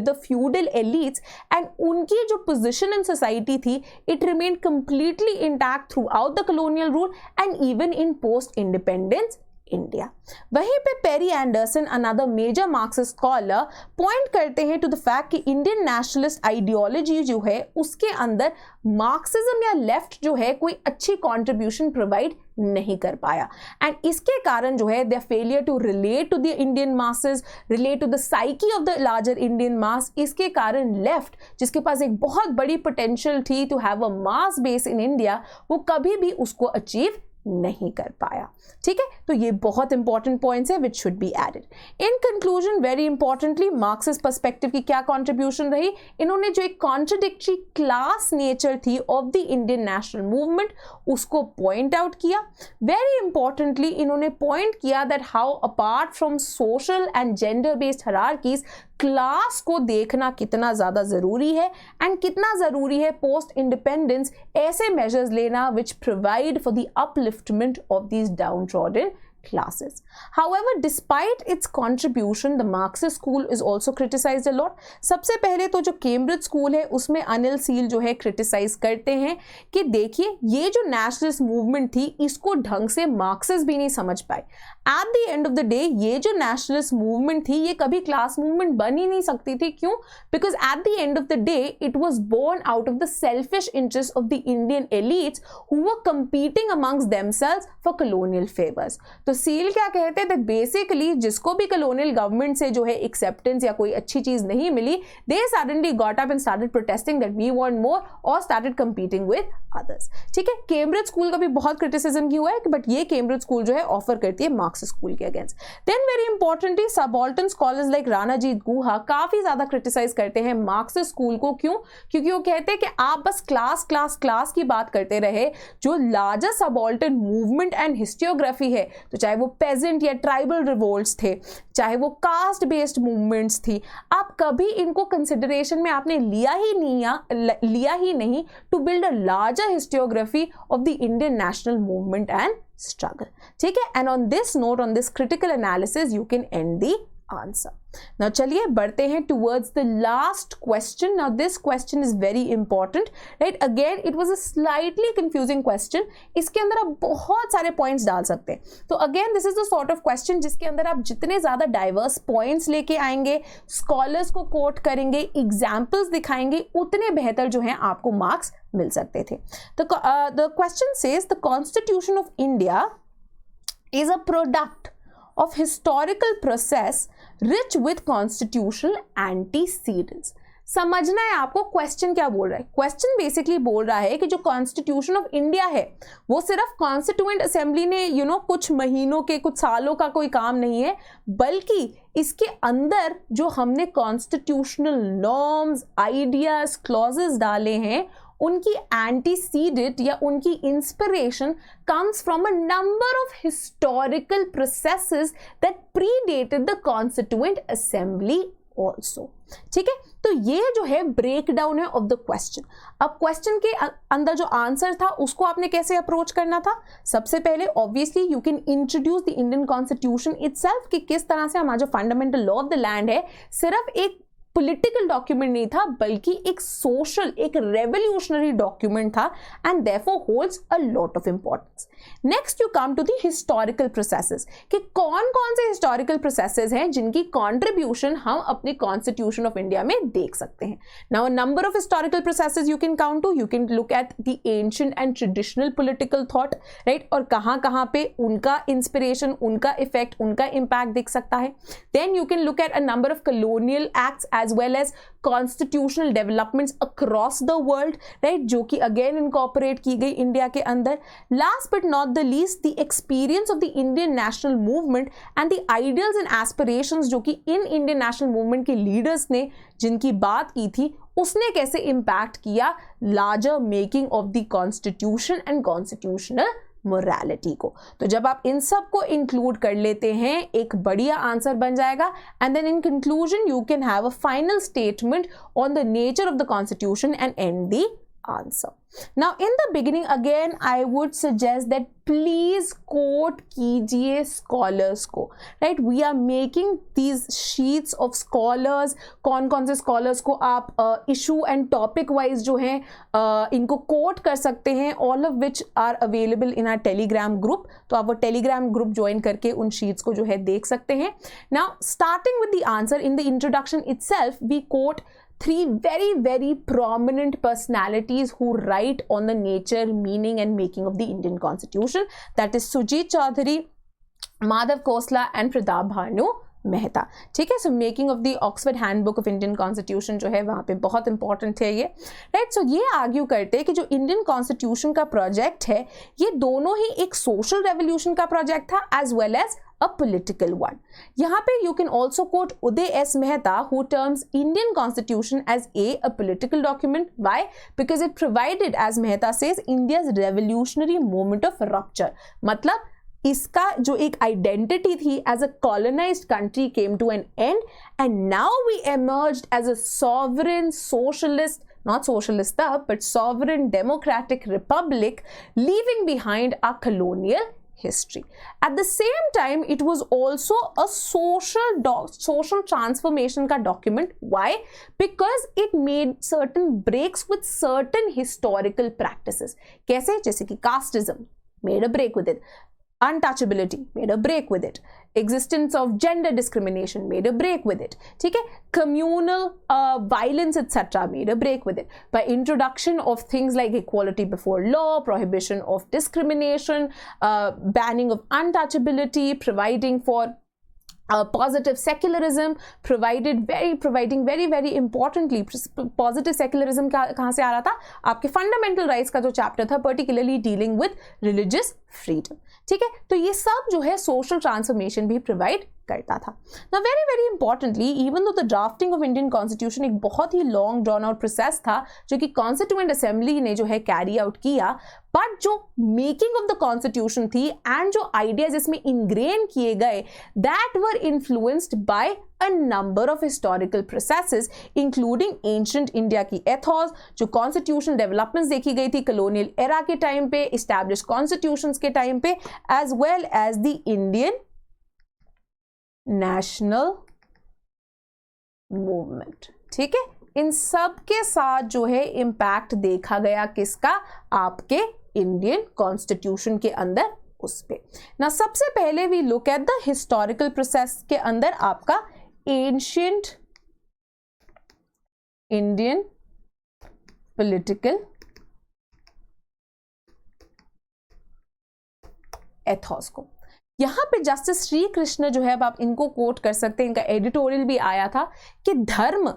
the feudal elites and उनकी जो पोजीशन इन सोसाइटी थी it remained completely intact throughout the colonial rule and even in post independence India. वहीं पे Perry Anderson another major Marxist scholar point करते हैं टू द फैक्ट कि इंडियन नेशनलिस्ट आइडियोलॉजी जो है उसके अंदर मार्क्सिज्म या लेफ्ट जो है कोई अच्छी कंट्रीब्यूशन प्रोवाइड नहीं कर पाया एंड इसके कारण जो है their failure to relate to the Indian masses, relate to the psyche of the larger Indian mass, इसके कारण लेफ्ट जिसके पास एक बहुत बड़ी पोटेंशियल थी to have a mass base in India वो कभी भी उसको अचीव नहीं कर पाया, ठीक है. तो ये बहुत इंपॉर्टेंट पॉइंट्स है which should be added. In conclusion very importantly Marxist perspective की क्या कंट्रीब्यूशन रही, इन्होंने जो एक कॉन्ट्रडिक्टरी क्लास नेचर थी of the Indian national movement उसको पॉइंट आउट किया. वेरी इंपॉर्टेंटली इन्होंने पॉइंट किया that how apart from social and gender based hierarchies class को देखना कितना ज्यादा जरूरी है एंड कितना जरूरी है पोस्ट इंडिपेंडेंस ऐसे मेजर्स लेना which provide for the upliftment of these downtrodden classes. However, despite its contribution, the Marxist school is also criticized a lot. सबसे पहले तो जो कैम्ब्रिज स्कूल है उसमें अनिल सील जो है क्रिटिसाइज करते हैं कि देखिए ये जो नेशनलिस्ट मूवमेंट थी इसको ढंग से मार्क्सिस्ट भी नहीं समझ पाए. Eight the end of the day ये जो नेशनलिस्ट मूवमेंट थी ये कभी क्लास मूवमेंट बन ही नहीं सकती थी. क्यों? Because at the end of the day it was born out of the selfish interest of the Indian elites who were competing amongst themselves for colonial favours. तो तो सील क्या कहते हैं, बेसिकली जिसको भी कॉलोनियल गवर्नमेंट से जो है एक्सेप्टेंस या कोई अच्छी चीज नहीं मिली, they suddenly got up and started protesting that we want more और स्टार्टेड कंपीटिंग विद अदर्स। ठीक है, कैम्ब्रिज स्कूल का भी बहुत क्रिटिसिज्म की हुआ है, बट ये कैम्ब्रिज स्कूल जो है ऑफर करती है मार्क्सिस्ट स्कूल के against. Then very importantly subaltern scholars like Ranajit Guha काफी ज्यादा क्रिटिसाइज करते हैं मार्क्सिस्ट स्कूल को। क्यों? क्योंकि वो कहते हैं कि आप बस क्लास क्लास क्लास की बात करते रहे, जो larger subaltern movement and historiography है, तो चाहे वो पेजेंट या ट्राइबल रिवोल्ट्स थे, चाहे वो कास्ट बेस्ड मूवमेंट्स थी, आप कभी इनको कंसिडरेशन में आपने लिया ही नहीं to build a larger historiography of the Indian national movement and struggle. ठीक है, and on this note, on this critical analysis, you can end the answer. Now चलिए बढ़ते हैं towards the last question. Now this question is very important, right? Again, it was a slightly confusing question. इसके अंदर आप बहुत सारे points डाल सकते हैं. तो again, this is the sort of question जिसके अंदर आप जितने ज़्यादा diverse points लेके आएंगे, scholars को quote करेंगे, examples दिखाएंगे, उतने बेहतर जो हैं आपको marks मिल सकते थे. The question says the Constitution of India is a product of historical process rich with constitutional antecedents. समझना है आपको क्वेश्चन क्या बोल रहा है. क्वेश्चन बेसिकली बोल रहा है कि जो कॉन्स्टिट्यूशन ऑफ इंडिया है वो सिर्फ कॉन्स्टिट्यूएंट असेंबली ने कुछ महीनों के कुछ सालों का कोई काम नहीं है, बल्कि इसके अंदर जो हमने कॉन्स्टिट्यूशनल नॉर्म्स, आइडियाज, क्लॉजेस डाले हैं, उनकी एंटीसीडेंट या उनकी inspiration comes from a number of historical processes that predated the Constituent Assembly also. ठीक है, तो ये जो है ब्रेक डाउन है ऑफ द क्वेश्चन. अब क्वेश्चन के अंदर जो आंसर था उसको आपने कैसे अप्रोच करना था. सबसे पहले obviously you can introduce the Indian constitution itself, कि किस तरह से हमारा जो fundamental law of the land है सिर्फ एक पॉलिटिकल डॉक्यूमेंट नहीं था, बल्कि एक सोशल, एक रेवोल्यूशनरी डॉक्यूमेंट था, and therefore holds a lot of importance. Next you come to the historical processes, कि कौन कौन से हिस्टोरिकल प्रोसेसेस हैं जिनकी कंट्रीब्यूशन हम अपने कॉन्स्टिट्यूशन ऑफ इंडिया में देख सकते हैं. Now a number of historical processes you can count to. You can look at the ancient and traditional political thought, right, और कहां कहां पे उनका इंस्पिरेशन, उनका इफेक्ट, उनका इंपैक्ट दिख सकता है. Then you can look at a number of colonial acts as well as constitutional developments across the world, right, जो कि again incorporate की गई इंडिया के अंदर. Last but not the least, the experience of the Indian national movement and the ideals and aspirations जो कि इन Indian national movement के leaders ने जिनकी बात की थी, उसने कैसे impact किया larger making of the constitution and constitutional morality को. तो जब आप इन सब को इंक्लूड कर लेते हैं, एक बढ़िया आंसर बन जाएगा. And then in conclusion you can have a final statement on the nature of the constitution and and the answer. Now in the beginning again I would suggest that please quote कीजिए scholars को, right? We are making these sheets of scholars. कौन कौन से scholars को आप issue and topic wise जो हैं इनको quote कर सकते हैं, all of which are available in our telegram group. तो आप वो telegram group join करके उन sheets को जो है देख सकते हैं. Now starting with the answer, in the introduction itself we quote three very very prominent personalities who write on the nature, meaning and making of the Indian Constitution. That is Sujit Chaudhary, Madhav Khosla and Pratap Bhanu Mehta. ठीक है, so making of the Oxford handbook of Indian constitution जो है वहाँ पे बहुत इंपॉर्टेंट है ये, राइट. सो ये आर्ग्यू करते हैं कि जो इंडियन कॉन्स्टिट्यूशन का प्रोजेक्ट है ये दोनों ही एक सोशल रेवोल्यूशन का प्रोजेक्ट था as well as a political one. यहाँ पे you can also quote Uday S. Mehta, who terms Indian Constitution as a political document. Why? Because it provided, as Mehta says, India's revolutionary moment of rupture. मतलब इसका जो एक आइडेंटिटी थी as a colonised country came to an end, and now we emerged as a sovereign socialist, not socialist but sovereign democratic republic, leaving behind our colonial history. At the same time, it was also a social transformation ka document. Why? Because it made certain breaks with certain historical practices. कैसे? जैसे कि casteism made a break with it. untouchability, made a break with it. Existence of gender discrimination, made a break with it. ठीक है, communal violence etc. made a break with it. By introduction of things like equality before law, prohibition of discrimination, banning of untouchability, providing for positive secularism, providing very importantly, positive secularism कहाँ से आ रहा था? आपके fundamental rights का जो chapter था, particularly dealing with religious freedom. ठीक है, तो ये सब जो है social transformation भी provide करता था. Now very importantly, even though the drafting of Indian Constitution एक बहुत ही long drawn out process था जो कि Constituent Assembly ने जो है carry out किया, but जो making of the Constitution थी and जो ideas इसमें ingrain किए गए, that were influenced by a number of historical processes including ancient India की ethos, जो constitution developments देखी गई थी colonial era के time पे, established constitutions के time पे, as well as the Indian national movement. ठीक है, इन सब के साथ जो है impact देखा गया किसका? आपके इंडियन कॉन्स्टिट्यूशन के अंदर उस पे. ना सबसे पहले we look at the historical process के अंदर आपका एंशियंट इंडियन पॉलिटिकल एथॉस को. यहाँ पे जस्टिस श्री कृष्ण जो है, अब आप इनको कोट कर सकते हैं, इनका एडिटोरियल भी आया था कि धर्म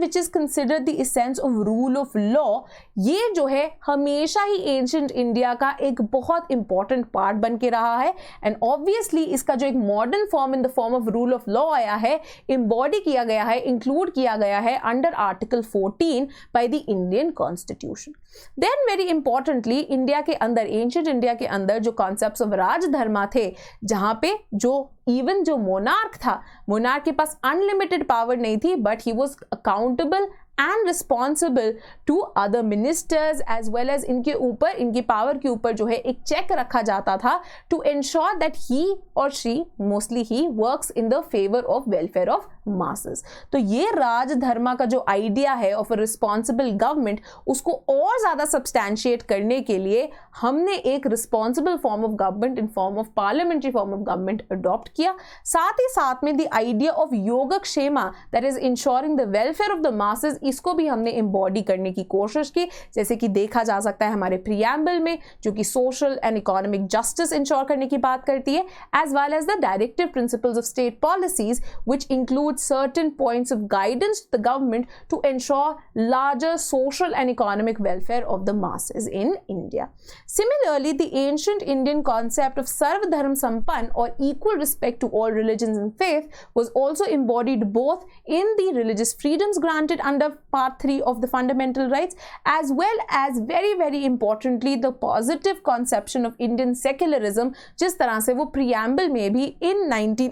which is considered the essence of rule of law, ये जो है हमेशा ही एंशिएंट इंडिया का एक बहुत इंपॉर्टेंट पार्ट बन के रहा है. एंड ऑब्वियसली इसका जो एक modern form in the form of rule of law आया है, एम्बॉडी किया गया है, इंक्लूड किया गया है under article 14 by the Indian constitution. Then very importantly India के अंदर, एंशिएंट इंडिया के अंदर जो कॉन्सेप्ट्स ऑफ राजधर्मा थे, जहां पे जो इवन जो मोनार्क था, मोनार्क के पास अनलिमिटेड पावर नहीं थी, but he was accountable and responsible to other ministers as well as इनके ऊपर, इनकी पावर के ऊपर जो है एक चेक रखा जाता था to ensure that he or she, mostly he, works in the favor of welfare of masses. तो ये राजधर्मा का जो आइडिया है of a responsible government, उसको और ज़्यादा substantiate करने के लिए हमने एक responsible form of government in form of parliamentary form of government adopt किया. साथ ही साथ में the idea of योगक्षेमा, that is ensuring the welfare of the masses, इसको भी हमने एम्बॉडी करने की कोशिश की, जैसे कि देखा जा सकता है हमारे प्रीएम्बल में, जो कि social and economic justice ensure करने की बात करती है, as well as the directive principles of state policies which include certain points of guidance to the government to ensure larger social and economic welfare of the masses in India. Similarly, the ancient Indian concept of Sarvadharm Sampann or equal respect to all religions and faith was also embodied both in the religious freedoms granted under Part 3 of the fundamental rights, as well as very importantly the positive conception of Indian secularism, जिस तरह से वो preamble में भी in 19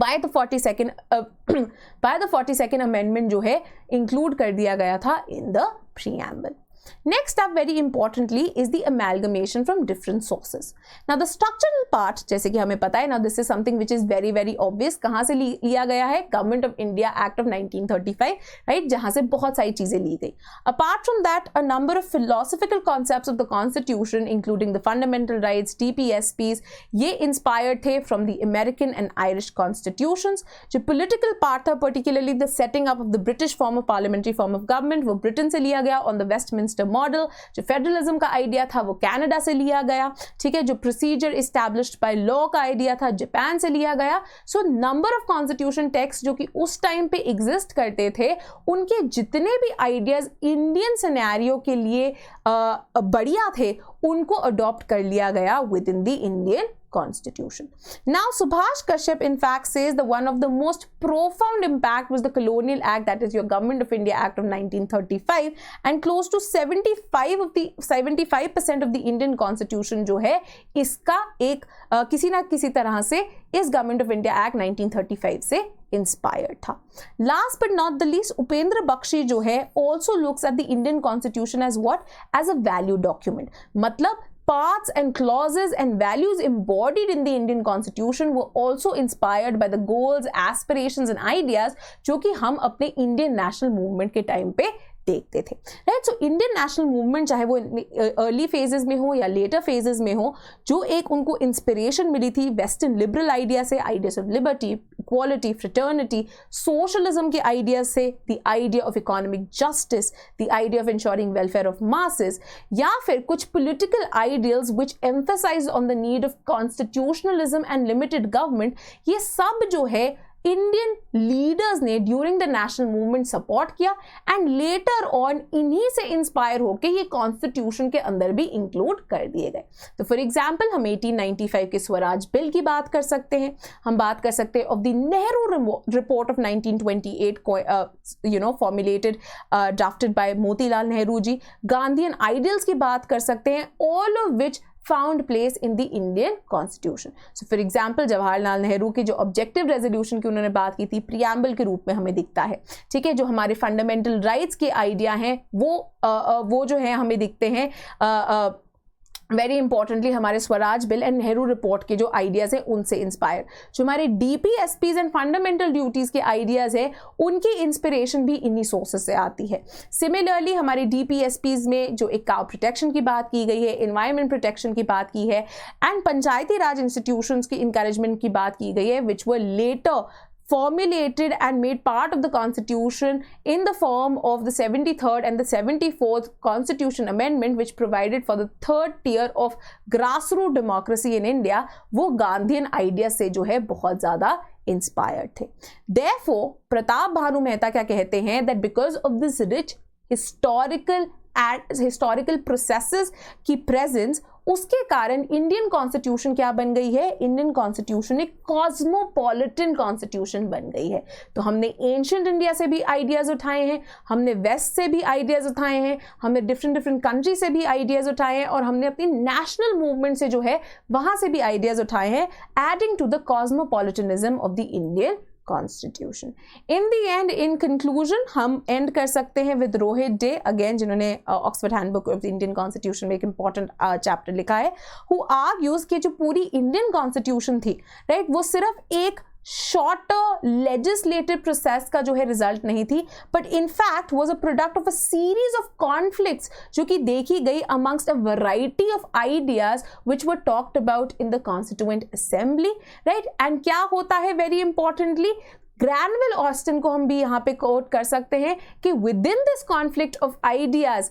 by the 42nd amendment जो है include कर दिया गया था in the preamble. Next up, very importantly, is the amalgamation from different sources. Now, the structural part, जैसे कि हमें पता है, now this is something which is very obvious. कहाँ से लिया गया है? Government of India Act of 1935, right? जहाँ से बहुत सारी चीजें ली गई. Apart from that, a number of philosophical concepts of the Constitution, including the fundamental rights, TPSPs, ये inspired थे from the American and Irish constitutions. जो political part था, particularly the setting up of the British form of parliamentary form of government, वो ब्रिटेन से लिया गया on the Westminster मॉडल. जो फेडरलिज्म का आइडिया था वो कनाडा से लिया गया. ठीक है, जो प्रोसीजर इस्टेब्लिश्ड बाय लॉ का आइडिया था जापान से लिया गया. So number of constitution text जो कि उस टाइम पे एग्जिस्ट करते थे, उनके जितने भी आइडियाज इंडियन सिनेरियो के लिए बढ़िया थे, उनको अडॉप्ट कर लिया गया with in the Indian Constitution. Now, Subhash Kashyap in fact says the one of the most profound impact was the Colonial Act, that is your Government of India Act of 1935, and close to 75% of the Indian Constitution जो है इसका एक किसी ना किसी तरह से इस Government of India Act 1935 से inspired था. Last but not the least, Upendra Bakshi जो है also looks at the Indian Constitution as what? As a value document. मतलब parts and clauses and values embodied in the Indian Constitution were also inspired by the goals, aspirations and ideas जो कि हम अपने Indian national movement के time पे देखते थे, right. So Indian national movement चाहे वो अर्ली फेजेस में हो या लेटर फेजेस में हो, जो एक उनको इंस्पिरेशन मिली थी वेस्टर्न लिबरल आइडिया से, ideas of liberty, equality, fraternity, socialism के आइडियाज से, the idea of economic justice, the idea of ensuring welfare of masses, या फिर कुछ political ideals which emphasise on the need of constitutionalism and limited government, ये सब जो है इंडियन लीडर्स ने during the national movement support किया एंड लेटर ऑन इन्हीं से इंस्पायर होकर ये कॉन्स्टिट्यूशन के अंदर भी इंक्लूड कर दिए गए। तो फॉर एग्जांपल हम 1895 के स्वराज बिल की बात कर सकते हैं, हम बात कर सकते हैं of the Nehru report of 1928 formulated drafted by Motilal Nehru ji, Gandhian ideals की बात कर सकते हैं, all of which found place in the Indian Constitution. So for example Jawaharlal Nehru के जो ऑब्जेक्टिव रेजोल्यूशन की उन्होंने बात की थी प्रियम्बल के रूप में हमें दिखता है, ठीक है। जो हमारे फंडामेंटल राइट्स के आइडिया हैं वो जो है हमें दिखते हैं वेरी इंपॉर्टेंटली हमारे Swaraj bill and Nehru report के जो आइडियाज हैं उनसे इंस्पायर। जो हमारे डीपीएसपीज एंड फंडामेंटल ड्यूटीज के आइडियाज है उनकी इंस्पिरेशन भी इन्हीं सोर्सेस से आती है। सिमिलरली हमारे डीपीएसपीज में जो एक काउ प्रोटेक्शन की बात की गई है, एनवायरमेंट प्रोटेक्शन की बात की है एंड पंचायती राज इंस्टीट्यूशंस की इंकरेजमेंट की बात की गई है, which were later formulated and made part of the constitution in the form of the 73rd and the 74th constitution amendment which provided for the third tier of grassroots democracy in India, वो गांधीयन आइडिया से जो है बहुत ज़्यादा इंस्पायर्ड थे। Therefore प्रताप भानु मेहता क्या कहते हैं that because of this rich historical processes की presence, उसके कारण इंडियन कॉन्स्टिट्यूशन क्या बन गई है, इंडियन कॉन्स्टिट्यूशन एक कॉस्मोपॉलिटन कॉन्स्टिट्यूशन बन गई है। तो हमने एंशिएंट इंडिया से भी आइडियाज उठाए हैं, हमने वेस्ट से भी आइडियाज उठाए हैं, हमने डिफरेंट कंट्री से भी आइडियाज उठाए हैं और हमने अपनी नेशनल मूवमेंट से जो है वहां से भी आइडियाज उठाए हैं, adding to the cosmopolitanism of the Indian constitution. In the end, in conclusion हम एंड कर सकते हैं विद रोहित डे अगेन, जिन्होंने Oxford handbook of the Indian constitution में एक इंपॉर्टेंट चैप्टर लिखा है, हु आर्ग्यूज कि जो पूरी इंडियन कॉन्स्टिट्यूशन थी, राइट, वो सिर्फ एक शॉर्टर लेजिस्लेटिव प्रोसेस का जो है रिजल्ट नहीं थी, but in fact was a product of a series of conflicts जो कि देखी गई amongst a variety of ideas which were talked about in the constituent assembly, right. And क्या होता है वेरी इंपॉर्टेंटली, ग्रैनविल ऑस्टिन को हम भी यहाँ पे कोट कर सकते हैं कि with in this conflict of ideas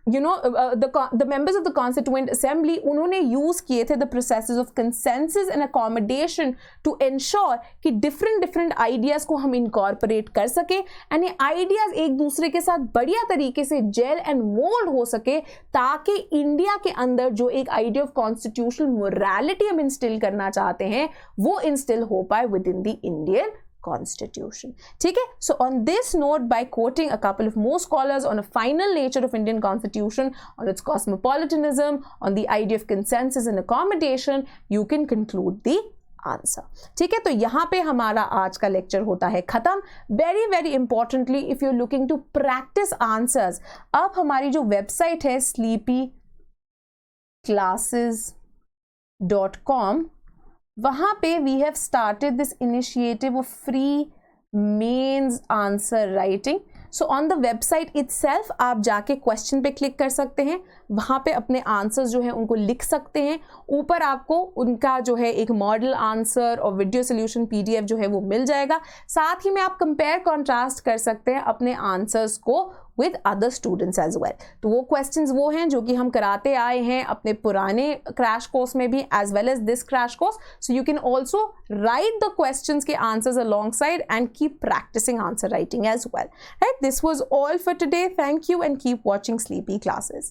the members of the Constituent Assembly उन्होंने यूज किए थे the processes of consensus and accommodation to ensure कि different ideas को हम incorporate कर सके and ये ideas एक दूसरे के साथ बढ़िया तरीके से gel and mold हो सके, ताकि इंडिया के अंदर जो एक idea of constitutional morality हम instill करना चाहते हैं वो instill हो पाए within the Indian Constitution. ठीक है, so on this note, by quoting a couple of more scholars on a final nature of Indian Constitution, on its cosmopolitanism, on the idea of consensus and accommodation, you can conclude the answer. ठीक है, तो यहाँ पे हमारा आज का लेक्चर होता है खत्म। Very very importantly, if you are looking to practise answers, अब हमारी जो वेबसाइट है sleepyclasses.com, वहां पे we have started this initiative of free mains answer writing. So on the website itself आप जाके क्वेश्चन पे क्लिक कर सकते हैं, वहाँ पे अपने आंसर्स जो है उनको लिख सकते हैं। ऊपर आपको उनका जो है एक मॉडल आंसर और वीडियो सोल्यूशन पीडीएफ जो है वो मिल जाएगा। साथ ही में आप कंपेयर कॉन्ट्रास्ट कर सकते हैं अपने आंसर्स को with other students as well। तो वो questions वो हैं जो कि हम कराते आए हैं अपने पुराने crash course में भी as well as this crash course, so you can also write the questions के answers alongside and keep practicing answer writing as well, right? This was all for today. Thank you and keep watching Sleepy Classes.